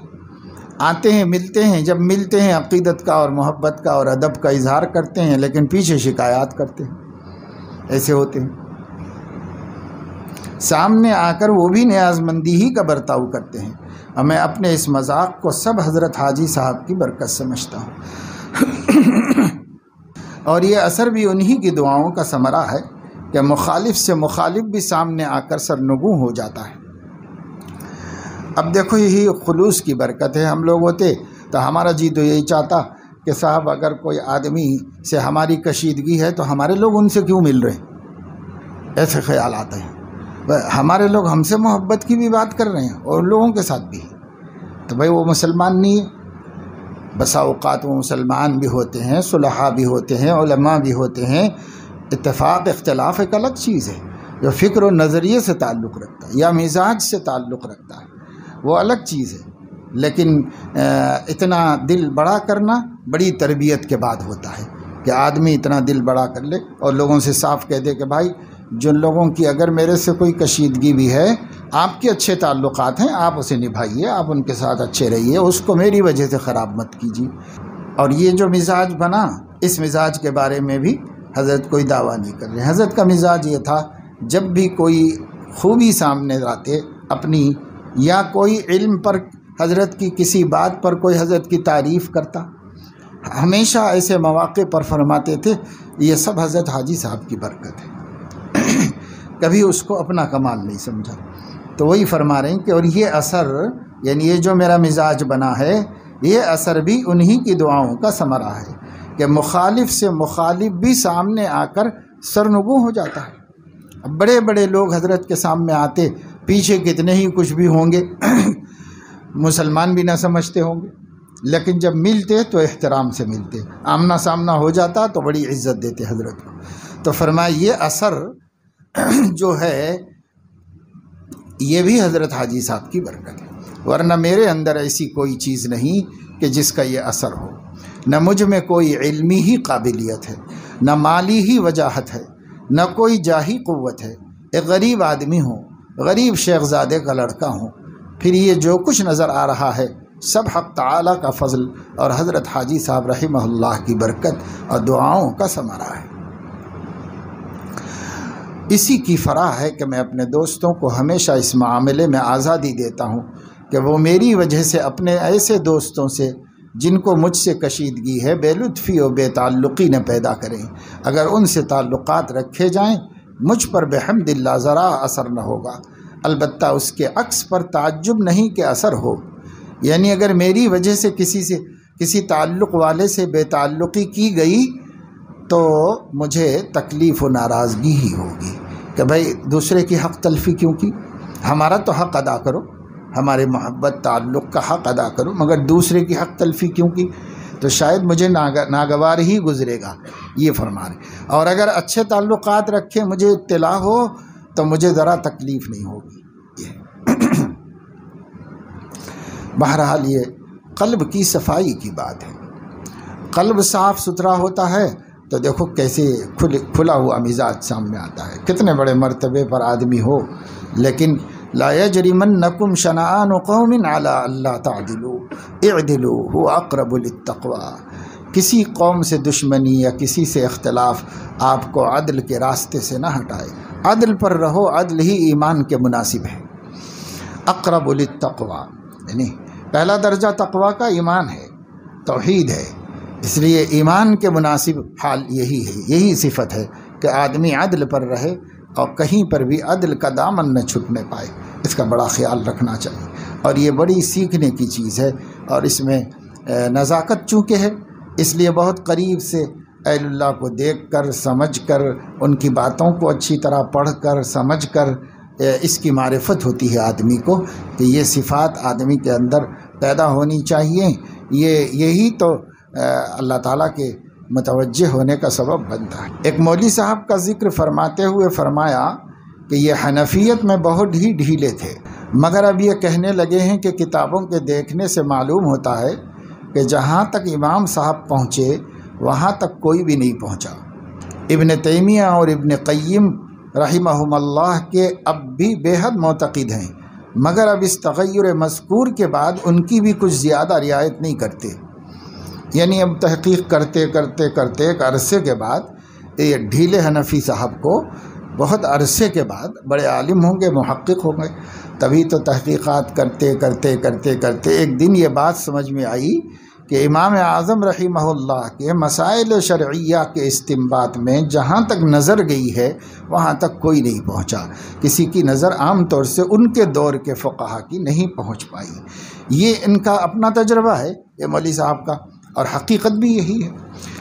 S1: آتے ہیں ملتے ہیں، جب ملتے ہیں عقیدت کا اور محبت کا اور ادب کا اظہار کرتے ہیں، لیکن پیچھے شکایات کرتے ہیں. ایسے ہوتے ہیں، سامنے آ کر وہ بھی نیازمندی ہی کا برتاؤ کرتے ہیں. اور میں اپنے اس مذاق کو سب حضرت حاجی صاحب کی برکت سمجھتا ہوں. اور یہ اثر بھی انہی کی دعاؤں کا ثمرہ ہے کہ مخالف سے مخالف بھی سامنے آ کر سرنگوں ہو جاتا ہے. اب دیکھو یہی خلوص کی برکت ہے. ہم لوگ ہوتے تو ہمارا جی تو یہی چاہتا کہ صاحب اگر کوئی آدمی سے ہماری کشیدگی ہے تو ہمارے لوگ ان سے کیوں مل رہے ہیں، ایسے خیال آتے ہیں. ہمارے لوگ ہم سے محبت کی بھی بات کر رہے ہیں اور لوگوں کے ساتھ بھی، تو بھائی وہ مسلمان نہیں ہے. بسا اوقات وہ مسلمان بھی ہوتے ہیں، صلحاء بھی ہوتے ہیں، علماء بھی ہوتے ہیں. اتفاق اختلاف ایک الگ چیز ہے، جو فکر و نظریے سے تعلق رکھتا ہے یا مزاج سے تعلق رکھتا ہے، وہ الگ چیز ہے. لیکن اتنا دل بڑا کرنا بڑی تربیت کے بعد ہوتا ہے کہ آدمی اتنا دل بڑا کر لے اور لوگوں سے صاف کہہ دے کہ بھائی جن لوگوں کی اگر میرے سے کوئی کشیدگی بھی ہے، آپ کے اچھے تعلقات ہیں، آپ اسے نبھائیے، آپ ان کے ساتھ اچھے رہیے، اس کو میری وجہ سے خراب مت کیجیے. اور یہ جو مزاج بنا، اس مزاج کے بارے میں بھی حضرت کوئی دعویٰ نہیں کر رہے. حضرت کا مزاج یہ تھا جب بھی کوئی خوبی سامنے آتے اپنی، یا کوئی علم پر حضرت کی کسی بات پر کوئی حضرت کی تعریف کرتا، ہمیشہ ایسے مواقع پر فرماتے تھے یہ سب حضرت حاجی صاحب کی برکت ہے. کبھی اس کو اپنا کمال نہیں سمجھا. تو وہی فرما رہے ہیں کہ اور یہ اثر، یعنی یہ جو میرا مزاج بنا ہے، یہ اثر بھی انہی کی دعاؤں کا ثمرہ ہے کہ مخالف سے مخالف بھی سامنے آ کر سرنگوں ہو جاتا ہے. اب بڑے بڑے لوگ حضرت کے سامنے آتے، پیچھے کتنے ہی کچھ بھی ہوں گے، مسلمان بھی نہ سمجھتے ہوں گے، لیکن جب ملتے تو احترام سے ملتے، آمنا سامنا ہو جاتا تو بڑی عزت دیتے حضرت کو. تو فرمایا یہ اثر جو ہے یہ بھی حضرت حاجی صاحب کی برکت ہے، ورنہ میرے اندر ایسی کوئی چیز نہیں کہ جس کا یہ اثر ہو. نہ مجھ میں کوئی علمی ہی قابلیت ہے، نہ مالی ہی وجاہت ہے، نہ کوئی جاہی قوت ہے. ایک غریب آدمی ہوں، غریب شیخ زادے کا لڑکا ہوں، پھر یہ جو کچھ نظر آ رہا ہے سب حق تعالیٰ کا فضل اور حضرت حاجی صاحب رحمہ اللہ کی برکت اور دعاؤں کا ثمرہ ہے. اسی کی فرح ہے کہ میں اپنے دوستوں کو ہمیشہ اس معاملے میں آزادی دیتا ہوں کہ وہ میری وجہ سے اپنے ایسے دوستوں سے جن کو مجھ سے کشیدگی ہے بے لطفی و بے تعلقی نہ پیدا کریں. اگر ان سے تعلقات رکھے جائیں مجھ پر بحمد اللہ ذرا اثر نہ ہوگا، البتہ اس کے عکس پر تعجب نہیں کہ اثر ہو. یعنی اگر میری وجہ سے کسی تعلق والے سے بے تعلقی کی گئی تو مجھے تکلیف و ناراضگی ہی ہوگی کہ بھائی دوسرے کی حق تلفی کیوں کی؟ ہمارا تو حق ادا کرو، ہمارے محبت تعلق کا حق ادا کرو، مگر دوسرے کی حق تلفی کیوں کی؟ تو شاید مجھے ناگوار ہی گزرے گا، یہ فرما رہے. اور اگر اچھے تعلقات رکھے مجھے اطلاع ہو تو مجھے ذرا تکلیف نہیں ہوگی. بہرحال یہ قلب کی صفائی کی بات ہے. قلب صاف ستھرا ہوتا ہے تو دیکھو کیسے کھلا ہوا مزاج سامنے آتا ہے. کتنے بڑے مرتبے پر آدمی ہو لیکن لا یجرمنکم شنآن قوم علی الا تعدلوا اعدلوا هو اقرب للتقوی. کسی قوم سے دشمنی یا کسی سے اختلاف آپ کو عدل کے راستے سے نہ ہٹائے. عدل پر رہو، عدل ہی ایمان کے مناسب ہے. اقرب للتقوی یعنی پہلا درجہ تقوی کا ایمان ہے، توحید ہے. اس لیے ایمان کے مناسب حال یہی ہے، یہی صفت ہے کہ آدمی عدل پر رہے اور کہیں پر بھی عدل کا دامن نہ چھپنے پائے. اس کا بڑا خیال رکھنا چاہیے اور یہ بڑی سیکھنے کی چیز ہے. اور اس میں نزاکت چونکہ ہے اس لیے بہت قریب سے اہل اللہ کو دیکھ کر سمجھ کر ان کی باتوں کو اچھی طرح پڑھ کر سمجھ کر اس کی معرفت ہوتی ہے آدمی کو کہ یہ صفات آدمی کے اندر پیدا ہونی چاہیے. یہی تو اللہ تعالیٰ کے متوجہ ہونے کا سبب بنتا ہے. ایک مولوی صاحب کا ذکر فرماتے ہوئے فرمایا کہ یہ حنفیت میں بہت ہی ڈھیلے تھے، مگر اب یہ کہنے لگے ہیں کہ کتابوں کے دیکھنے سے معلوم ہوتا ہے کہ جہاں تک امام صاحب پہنچے وہاں تک کوئی بھی نہیں پہنچا. ابن تیمیہ اور ابن قیم رحمہم اللہ کے اب بھی بے حد معتقد ہیں، مگر اب اس تغیر مذکور کے بعد ان کی بھی کچھ زیادہ رعایت نہیں کرتے. یعنی اب تحقیق کرتے کرتے کرتے ایک عرصے کے بعد یہ ڈھیلے حنفی صاحب کو بہت عرصے کے بعد بڑے عالم ہوں گے، محقق ہوں گے، تبھی تو تحقیقات کرتے کرتے کرتے کرتے ایک دن یہ بات سمجھ میں آئی کہ امام اعظم رحمہ اللہ کے مسائل شرعیہ کے استنباط میں جہاں تک نظر گئی ہے وہاں تک کوئی نہیں پہنچا. کسی کی نظر عام طور سے ان کے دور کے فقہا کی نہیں پہنچ پائی. یہ ان کا اپنا تجربہ ہے یہ مولوی صاحب کا، اور حقیقت بھی یہی ہے.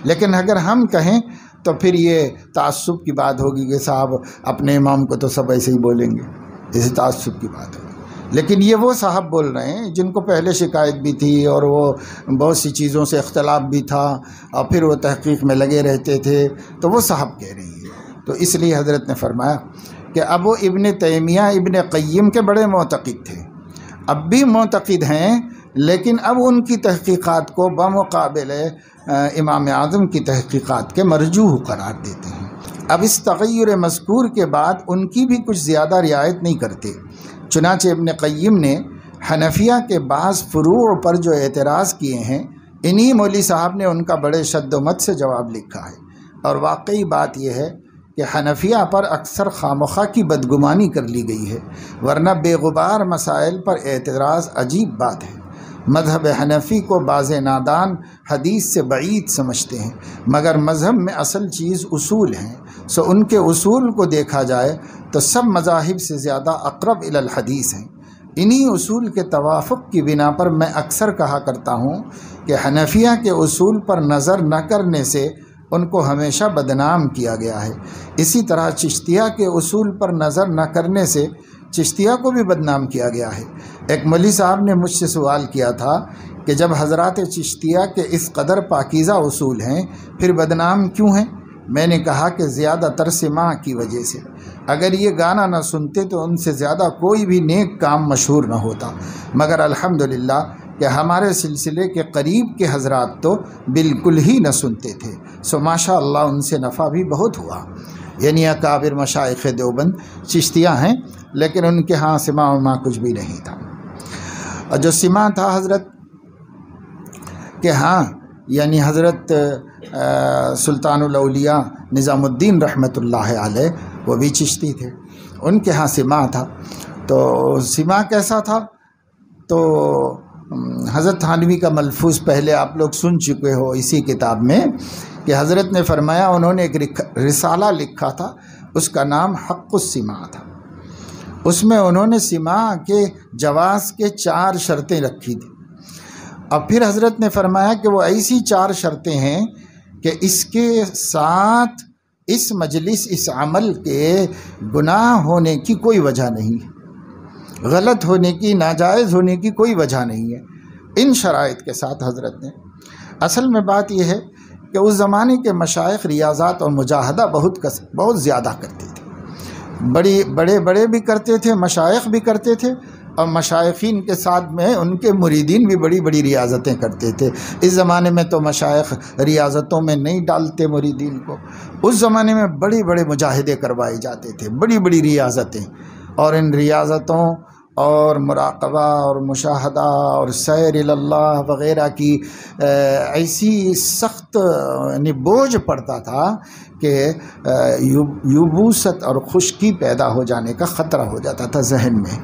S1: لیکن اگر ہم کہیں تو پھر یہ تعصب کی بات ہوگی کہ صاحب اپنے امام کو تو سب ایسے ہی بولیں گے، اسی تعصب کی بات ہوگی. لیکن یہ وہ صاحب بول رہے ہیں جن کو پہلے شکایت بھی تھی اور وہ بہت سی چیزوں سے اختلاف بھی تھا اور پھر وہ تحقیق میں لگے رہتے تھے، تو وہ صاحب کہہ رہی ہے. تو اس لیے حضرت نے فرمایا کہ اب وہ ابن تیمیہ ابن قیم کے بڑے معتقد تھے، اب بھی معتقد ہیں، لیکن اب ان کی تحقیقات کو بمقابل امام اعظم کی تحقیقات کے مرجوح قرار دیتے ہیں. اب اس تغیر مذکور کے بعد ان کی بھی کچھ زیادہ رعایت نہیں کرتے. چنانچہ ابن قیم نے حنفیہ کے بعض فروع پر جو اعتراض کیے ہیں انہی مولوی صاحب نے ان کا بڑے شد و مت سے جواب لکھا ہے. اور واقعی بات یہ ہے کہ حنفیہ پر اکثر خامخواہ کی بدگمانی کر لی گئی ہے، ورنہ بے غبار مسائل پر اعتراض عجیب بات ہے. مذہب حنفی کو بعض نادان حدیث سے بعید سمجھتے ہیں، مگر مذہب میں اصل چیز اصول ہیں. سو ان کے اصول کو دیکھا جائے تو سب مذاہب سے زیادہ اقرب الی الحدیث ہیں. انہی اصول کے توافق کی بنا پر میں اکثر کہا کرتا ہوں کہ حنفیہ کے اصول پر نظر نہ کرنے سے ان کو ہمیشہ بدنام کیا گیا ہے. اسی طرح چشتیہ کے اصول پر نظر نہ کرنے سے چشتیہ کو بھی بدنام کیا گیا ہے. ایک مولوی صاحب نے مجھ سے سوال کیا تھا کہ جب حضرات چشتیہ کے اس قدر پاکیزہ اصول ہیں پھر بدنام کیوں ہیں؟ میں نے کہا کہ زیادہ تر سماع کی وجہ سے. اگر یہ گانا نہ سنتے تو ان سے زیادہ کوئی بھی نیک کام مشہور نہ ہوتا، مگر الحمدللہ کہ ہمارے سلسلے کے قریب کے حضرات تو بالکل ہی نہ سنتے تھے. سو ماشاء اللہ ان سے نفع بھی بہت ہوا. یعنی اکابر مشائخ دیوبند چشتیہ ہیں، لیکن ان کے ہاں سماع وما کچھ بھی نہیں تھا. اور جو سماع تھا حضرت کہ ہاں یعنی حضرت سلطان الاولیاء نظام الدین رحمۃ اللہ علیہ وہ بھی چشتی تھے، ان کے ہاں سماع تھا. تو سماع کیسا تھا؟ تو حضرت تھانوی کا ملفوظ پہلے آپ لوگ سن چکے ہو اسی کتاب میں کہ حضرت نے فرمایا انہوں نے ایک رسالہ لکھا تھا، اس کا نام حق السماع تھا. اس میں انہوں نے سماع کے جواز کے 4 شرطیں رکھی تھیں. اور پھر حضرت نے فرمایا کہ وہ ایسی 4 شرطیں ہیں کہ اس کے ساتھ اس مجلس اس عمل کے گناہ ہونے کی کوئی وجہ نہیں ہے، غلط ہونے کی ناجائز ہونے کی کوئی وجہ نہیں ہے. ان شرائط کے ساتھ حضرت نے اصل میں بات یہ ہے کہ اس زمانے کے مشائخ ریاضات اور مجاہدہ بہت زیادہ کرتے تھے. بڑے بھی کرتے تھے، مشائخ بھی کرتے تھے، اور مشائخین کے ساتھ میں ان کے مریدین بھی بڑی بڑی ریاضتیں کرتے تھے۔ اس زمانے میں تو مشائخ ریاضتوں میں نہیں ڈالتے مریدین کو، اس زمانے میں بڑے بڑے مجاہدے کروائے جاتے تھے، بڑی بڑی ریاضتیں، اور ان ریاضتوں اور مراقبہ اور مشاہدہ اور سیر اللہ وغیرہ کی ایسی سخت یعنی بوجھ پڑتا تھا کہ یبوست اور خشکی پیدا ہو جانے کا خطرہ ہو جاتا تھا ذہن میں،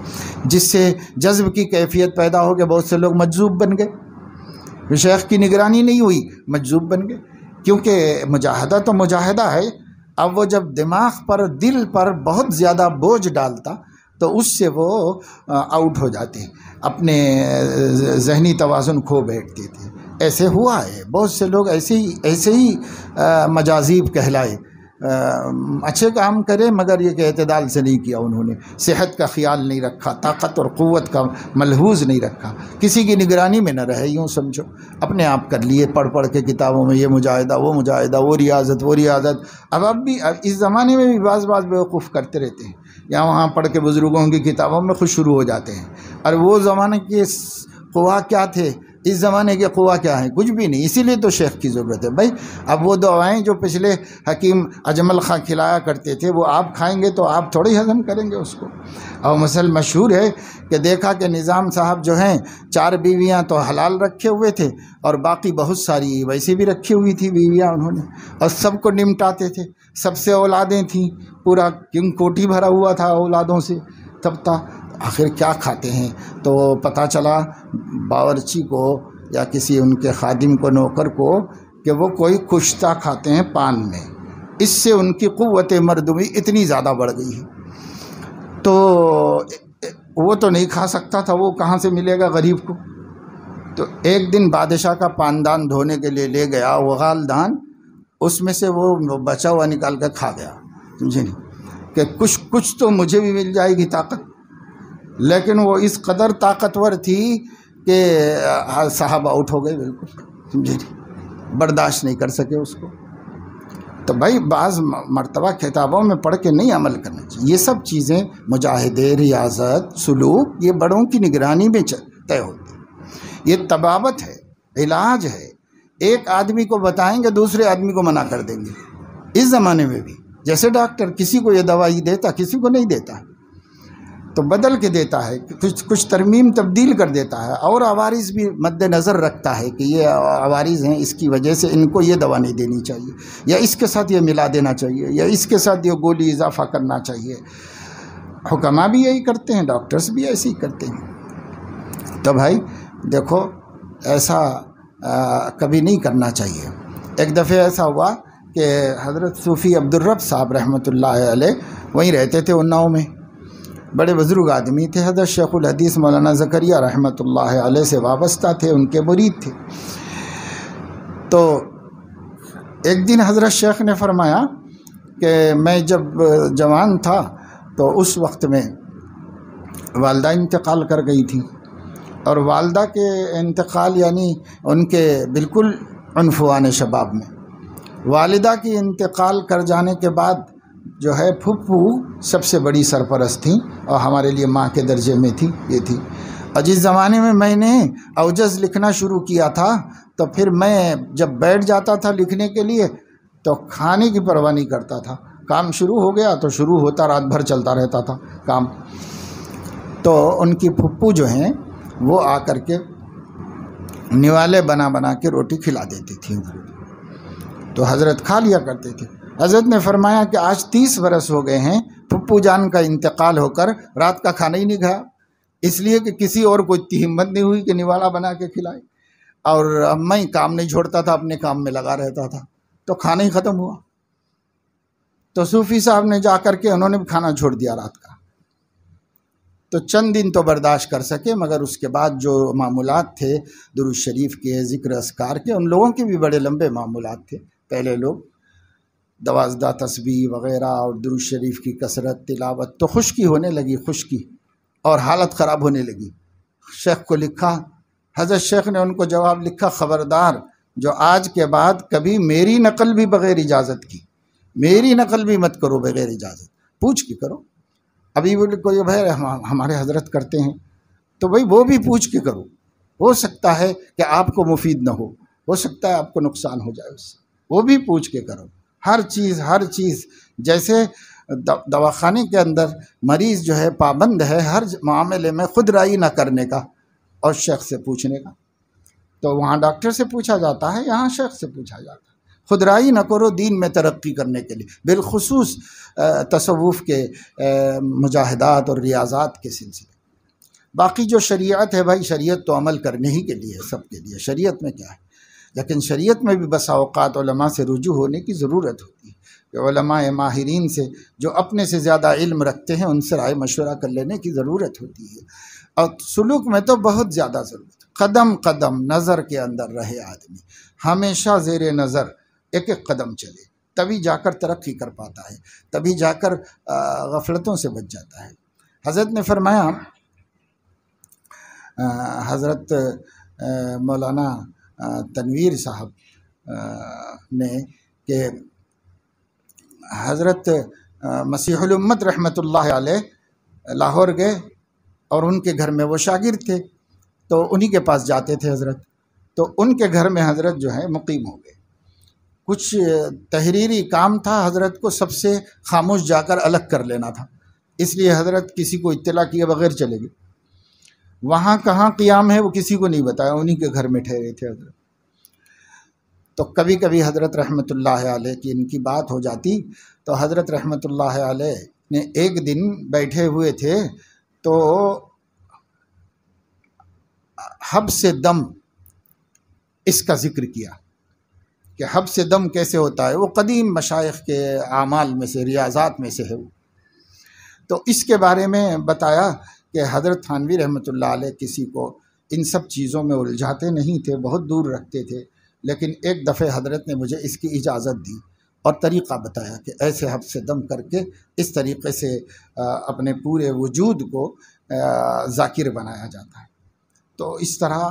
S1: جس سے جذب کی کیفیت پیدا ہو گئی، بہت سے لوگ مجذوب بن گئے، شیخ کی نگرانی نہیں ہوئی، مجذوب بن گئے، کیونکہ مجاہدہ تو مجاہدہ ہے۔ اب وہ جب دماغ پر دل پر بہت زیادہ بوجھ ڈالتا تو اس سے وہ آؤٹ ہو جاتے، اپنے ذہنی توازن کھو بیٹھتے تھے۔ ایسے ہوا ہے، بہت سے لوگ ایسے ہی مجاذیب کہلائے، اچھے کام کرے مگر یہ کہ اعتدال سے نہیں کیا، انہوں نے صحت کا خیال نہیں رکھا، طاقت اور قوت کا ملحوظ نہیں رکھا، کسی کی نگرانی میں نہ رہے، یوں سمجھو اپنے آپ کر لیے، پڑھ پڑھ کے کتابوں میں یہ مجاہدہ، وہ ریاضت۔ اب بھی اس زمانے میں بھی بعض بیوقوف کرتے رہتے ہیں، یہاں وہاں پڑھ کے بزرگوں کی کتابوں میں خوش شروع ہو جاتے ہیں، اور وہ زمانے کے قوا کیا تھے، اس زمانے کے قوا کیا ہیں، کچھ بھی نہیں۔ اسی لیے تو شیخ کی ضرورت ہے بھائی۔ اب وہ دوائیں جو پچھلے حکیم اجمل خاں کھلایا کرتے تھے، وہ آپ کھائیں گے تو آپ تھوڑی ہضم کریں گے اس کو۔ اور مثل مشہور ہے کہ دیکھا کہ نظام صاحب جو ہیں 4 بیویاں تو حلال رکھے ہوئے تھے، اور باقی بہت ساری ویسے بھی رکھی ہوئی تھی بیویاں انہوں نے، اور سب کو نمٹاتے تھے، سب سے اولادیں تھیں، پورا کنگ کوٹی بھرا ہوا تھا اولادوں سے، تب تھا آخر کیا کھاتے ہیں؟ تو پتہ چلا باورچی کو یا کسی ان کے خادم کو، نوکر کو، کہ وہ کوئی کشتہ کھاتے ہیں پان میں، اس سے ان کی قوت مردمی اتنی زیادہ بڑھ گئی ہے۔ تو وہ تو نہیں کھا سکتا تھا، وہ کہاں سے ملے گا غریب کو؟ تو ایک دن بادشاہ کا پاندان دھونے کے لیے لے گیا، وغال دان، اس میں سے وہ بچا ہوا نکال کر کھا گیا، سمجھے نہیں کہ کچھ تو مجھے بھی مل جائے گی طاقت، لیکن وہ اس قدر طاقتور تھی کہ صاحب آؤٹ ہو گئے بالکل، سمجھے نہیں، برداشت نہیں کر سکے اس کو۔ تو بھائی بعض مرتبہ کتابوں میں پڑھ کے نہیں عمل کرنا چاہیے، یہ سب چیزیں مجاہدے، ریاضت، سلوک، یہ بڑوں کی نگرانی میں طے ہوتی ہے، یہ طبابت ہے، علاج ہے۔ ایک آدمی کو بتائیں گے، دوسرے آدمی کو منع کر دیں گے، اس زمانے میں بھی جیسے ڈاکٹر کسی کو یہ دوائی دیتا، کسی کو نہیں دیتا، تو بدل کے دیتا ہے، کچھ ترمیم تبدیل کر دیتا ہے، اور عوارض بھی مد نظر رکھتا ہے کہ یہ عوارض ہیں، اس کی وجہ سے ان کو یہ دوا نہیں دینی چاہیے، یا اس کے ساتھ یہ ملا دینا چاہیے، یا اس کے ساتھ یہ گولی اضافہ کرنا چاہیے۔ حکماء بھی یہی کرتے ہیں، ڈاکٹرز بھی ایسے ہی کرتے ہیں۔ تو بھائی دیکھو، ایسا کبھی نہیں کرنا چاہیے۔ ایک دفعہ ایسا ہوا کہ حضرت صوفی عبدالرب صاحب رحمۃ اللہ علیہ وہیں رہتے تھے اناؤ میں، بڑے بزرگ آدمی تھے، حضرت شیخ الحدیث مولانا زکریا رحمۃ اللہ علیہ سے وابستہ تھے، ان کے مرید تھے۔ تو ایک دن حضرت شیخ نے فرمایا کہ میں جب جوان تھا تو اس وقت میں والدہ انتقال کر گئی تھی، اور والدہ کے انتقال یعنی ان کے بالکل عنفوان شباب میں، والدہ کی انتقال کر جانے کے بعد جو ہے پھپھو سب سے بڑی سرپرست تھیں، اور ہمارے لیے ماں کے درجے میں تھی، یہ تھی۔ اور جس زمانے میں نے اوجز لکھنا شروع کیا تھا، تو پھر میں جب بیٹھ جاتا تھا لکھنے کے لیے تو کھانے کی پرواہ نہیں کرتا تھا، کام شروع ہو گیا تو شروع ہوتا، رات بھر چلتا رہتا تھا کام۔ تو ان کی پھپھو جو ہیں وہ آ کر کے نوالے بنا کے روٹی کھلا دیتی تھی، تو حضرت کھا لیا کرتے تھے۔ حضرت نے فرمایا کہ آج 30 برس ہو گئے ہیں پھپھو جان کا انتقال ہو کر رات کا کھانا ہی نہیں کھایا، اس لیے کہ کسی اور کو اتنی ہمت نہیں ہوئی کہ نوالا بنا کے کھلائے، اور میں کام نہیں چھوڑتا تھا، اپنے کام میں لگا رہتا تھا، تو کھانا ہی ختم ہوا۔ تو صوفی صاحب نے جا کر کے انہوں نے بھی کھانا چھوڑ دیا رات کا، تو چند دن تو برداشت کر سکے، مگر اس کے بعد جو معمولات تھے درود شریف کے، ذکر اذکار کے، ان لوگوں کے بھی بڑے لمبے معمولات تھے۔ پہلے لوگ 12 تسبیح وغیرہ اور درود شریف کی کثرت، تلاوت، تو خشکی ہونے لگی، خشکی، اور حالت خراب ہونے لگی۔ شیخ کو لکھا، حضرت شیخ نے ان کو جواب لکھا، خبردار جو آج کے بعد کبھی میری نقل بھی بغیر اجازت کی، میری نقل بھی مت کرو بغیر اجازت، پوچھ کے کرو۔ ابھی وہ کوئی بھائی ہمارے حضرت کرتے ہیں، تو بھائی وہ بھی پوچھ کے کرو، ہو سکتا ہے کہ آپ کو مفید نہ ہو سکتا ہے آپ کو نقصان ہو جائے اس سے، وہ بھی پوچھ کے کرو۔ ہر چیز جیسے دواخانے کے اندر مریض جو ہے پابند ہے ہر معاملے میں خود رائے نہ کرنے کا اور شیخ سے پوچھنے کا، تو وہاں ڈاکٹر سے پوچھا جاتا ہے، یہاں شیخ سے پوچھا جاتا ہے۔ خود رائے نہ کرو دین میں ترقی کرنے کے لیے، بالخصوص تصوف کے مجاہدات اور ریاضات کے سلسلے۔ باقی جو شریعت ہے بھائی، شریعت تو عمل کرنے ہی کے لیے، سب کے لیے، شریعت میں کیا ہے، لیکن شریعت میں بھی بسا اوقات علماء سے رجوع ہونے کی ضرورت ہوتی ہے کہ علماء ماہرین سے جو اپنے سے زیادہ علم رکھتے ہیں ان سے رائے مشورہ کر لینے کی ضرورت ہوتی ہے۔ اور سلوک میں تو بہت زیادہ ضرورت ہے، قدم قدم نظر کے اندر رہے آدمی، ہمیشہ زیر نظر ایک ایک قدم چلے، تبھی جا کر ترقی کر پاتا ہے، تبھی جا کر غفلتوں سے بچ جاتا ہے۔ حضرت نے فرمایا، حضرت مولانا تنویر صاحب نے کہ حضرت مسیح الامت رحمۃ اللہ علیہ لاہور گئے اور ان کے گھر میں وہ شاگرد تھے، تو انہی کے پاس جاتے تھے حضرت، تو ان کے گھر میں حضرت جو ہے مقیم ہو گئے۔ کچھ تحریری کام تھا، حضرت کو سب سے خاموش جا کر الگ کر لینا تھا، اس لیے حضرت کسی کو اطلاع کیے بغیر چلے گئے۔ وہاں کہاں قیام ہے وہ کسی کو نہیں بتایا، انہی کے گھر میں ٹھہرے تھے حضرت۔ تو کبھی کبھی حضرت رحمۃ اللہ علیہ کی ان کی بات ہو جاتی تو حضرت رحمۃ اللہ علیہ نے ایک دن بیٹھے ہوئے تھے تو حبس دم اس کا ذکر کیا کہ حبس دم کیسے ہوتا ہے، وہ قدیم مشائخ کے اعمال میں سے، ریاضات میں سے ہے وہ۔ تو اس کے بارے میں بتایا کہ حضرت تھانوی رحمۃ اللہ علیہ کسی کو ان سب چیزوں میں الجھاتے نہیں تھے، بہت دور رکھتے تھے، لیکن ایک دفعہ حضرت نے مجھے اس کی اجازت دی اور طریقہ بتایا کہ ایسے حبس دم کر کے اس طریقے سے اپنے پورے وجود کو ذاکر بنایا جاتا ہے۔ تو اس طرح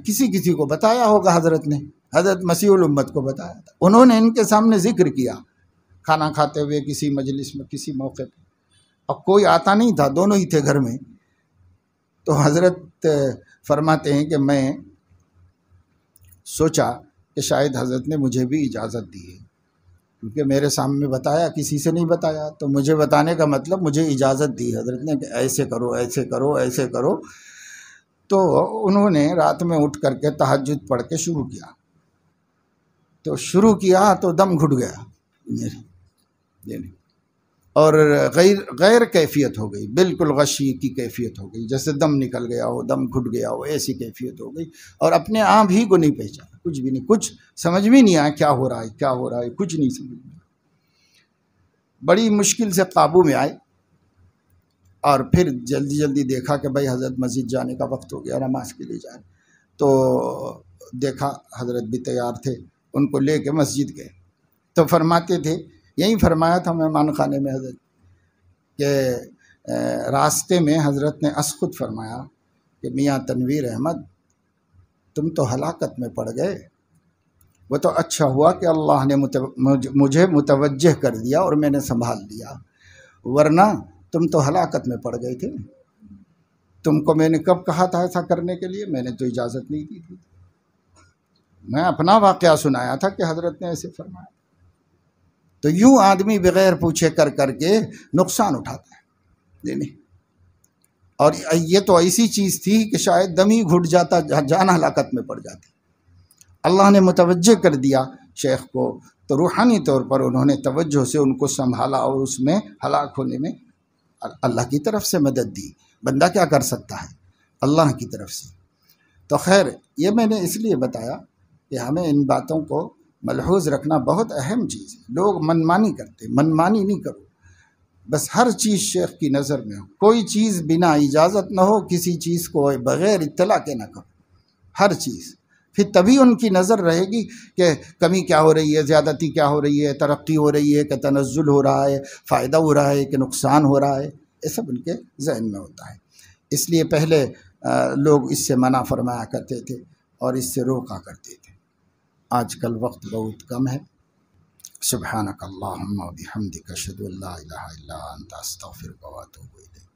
S1: کسی کو بتایا ہوگا حضرت نے، حضرت مسیح الامت کو بتایا تھا، انہوں نے ان کے سامنے ذکر کیا کھانا کھاتے ہوئے کسی مجلس میں، کسی موقع پہ، اب کوئی آتا نہیں تھا، دونوں ہی تھے گھر میں۔ تو حضرت فرماتے ہیں کہ میں سوچا کہ شاید حضرت نے مجھے بھی اجازت دی ہے، کیونکہ میرے سامنے بتایا، کسی سے نہیں بتایا، تو مجھے بتانے کا مطلب مجھے اجازت دی حضرت نے کہ ایسے کرو ایسے کرو ایسے کرو۔ تو انہوں نے رات میں اٹھ کر کے تہجد پڑھ کے شروع کیا تو دم گھٹ گیا اور غیر کیفیت ہو گئی، بالکل غشی کی کیفیت ہو گئی، جیسے دم نکل گیا ہو، دم گھٹ گیا ہو، ایسی کیفیت ہو گئی، اور اپنے آپ ہی کو نہیں پہچانا، کچھ بھی نہیں، کچھ سمجھ بھی نہیں آیا کیا ہو رہا ہے، کچھ نہیں سمجھ میں۔ بڑی مشکل سے قابو میں آئے اور پھر جلدی دیکھا کہ بھائی حضرت مسجد جانے کا وقت ہو گیا، نماز کے لیے جائیں، تو دیکھا حضرت بھی تیار تھے، ان کو لے کے مسجد گئے تو فرماتے تھے، یہی فرمایا تھا مہمان خانے میں حضرت کہ راستے میں حضرت نے خود فرمایا کہ میاں تنویر احمد تم تو ہلاکت میں پڑ گئے، وہ تو اچھا ہوا کہ اللہ نے مجھے متوجہ کر دیا اور میں نے سنبھال لیا، ورنہ تم تو ہلاکت میں پڑ گئے تھے۔ تم کو میں نے کب کہا تھا ایسا کرنے کے لیے؟ میں نے تو اجازت نہیں دی تھی، میں اپنا واقعہ سنایا تھا کہ حضرت نے ایسے فرمایا۔ تو یوں آدمی بغیر پوچھے کر کے نقصان اٹھاتا ہے، اور یہ تو ایسی چیز تھی کہ شاید دم ہی گھٹ جاتا، جان ہلاکت میں پڑ جاتی۔ اللہ نے متوجہ کر دیا شیخ کو، تو روحانی طور پر انہوں نے توجہ سے ان کو سنبھالا اور اس میں ہلاک ہونے میں اللہ کی طرف سے مدد دی۔ بندہ کیا کر سکتا ہے؟ اللہ کی طرف سے۔ تو خیر، یہ میں نے اس لیے بتایا کہ ہمیں ان باتوں کو ملحوظ رکھنا بہت اہم چیز ہے۔ لوگ منمانی کرتے، منمانی نہیں کرو، بس ہر چیز شیخ کی نظر میں ہو، کوئی چیز بنا اجازت نہ ہو، کسی چیز کو بغیر اطلاع کے نہ کرو، ہر چیز، پھر تبھی ان کی نظر رہے گی کہ کمی کیا ہو رہی ہے، زیادتی کیا ہو رہی ہے، ترقی ہو رہی ہے کہ تنزل ہو رہا ہے، فائدہ ہو رہا ہے کہ نقصان ہو رہا ہے، یہ سب ان کے ذہن میں ہوتا ہے۔ اس لیے پہلے لوگ اس سے منع فرمایا کرتے تھے اور اس سے روکا کرتے تھے۔ آج کل وقت بہت کم ہے۔ سبحانک اللہم و بحمدک اشہد ان لا الہ الا انت استغفرک و اتوب الیک۔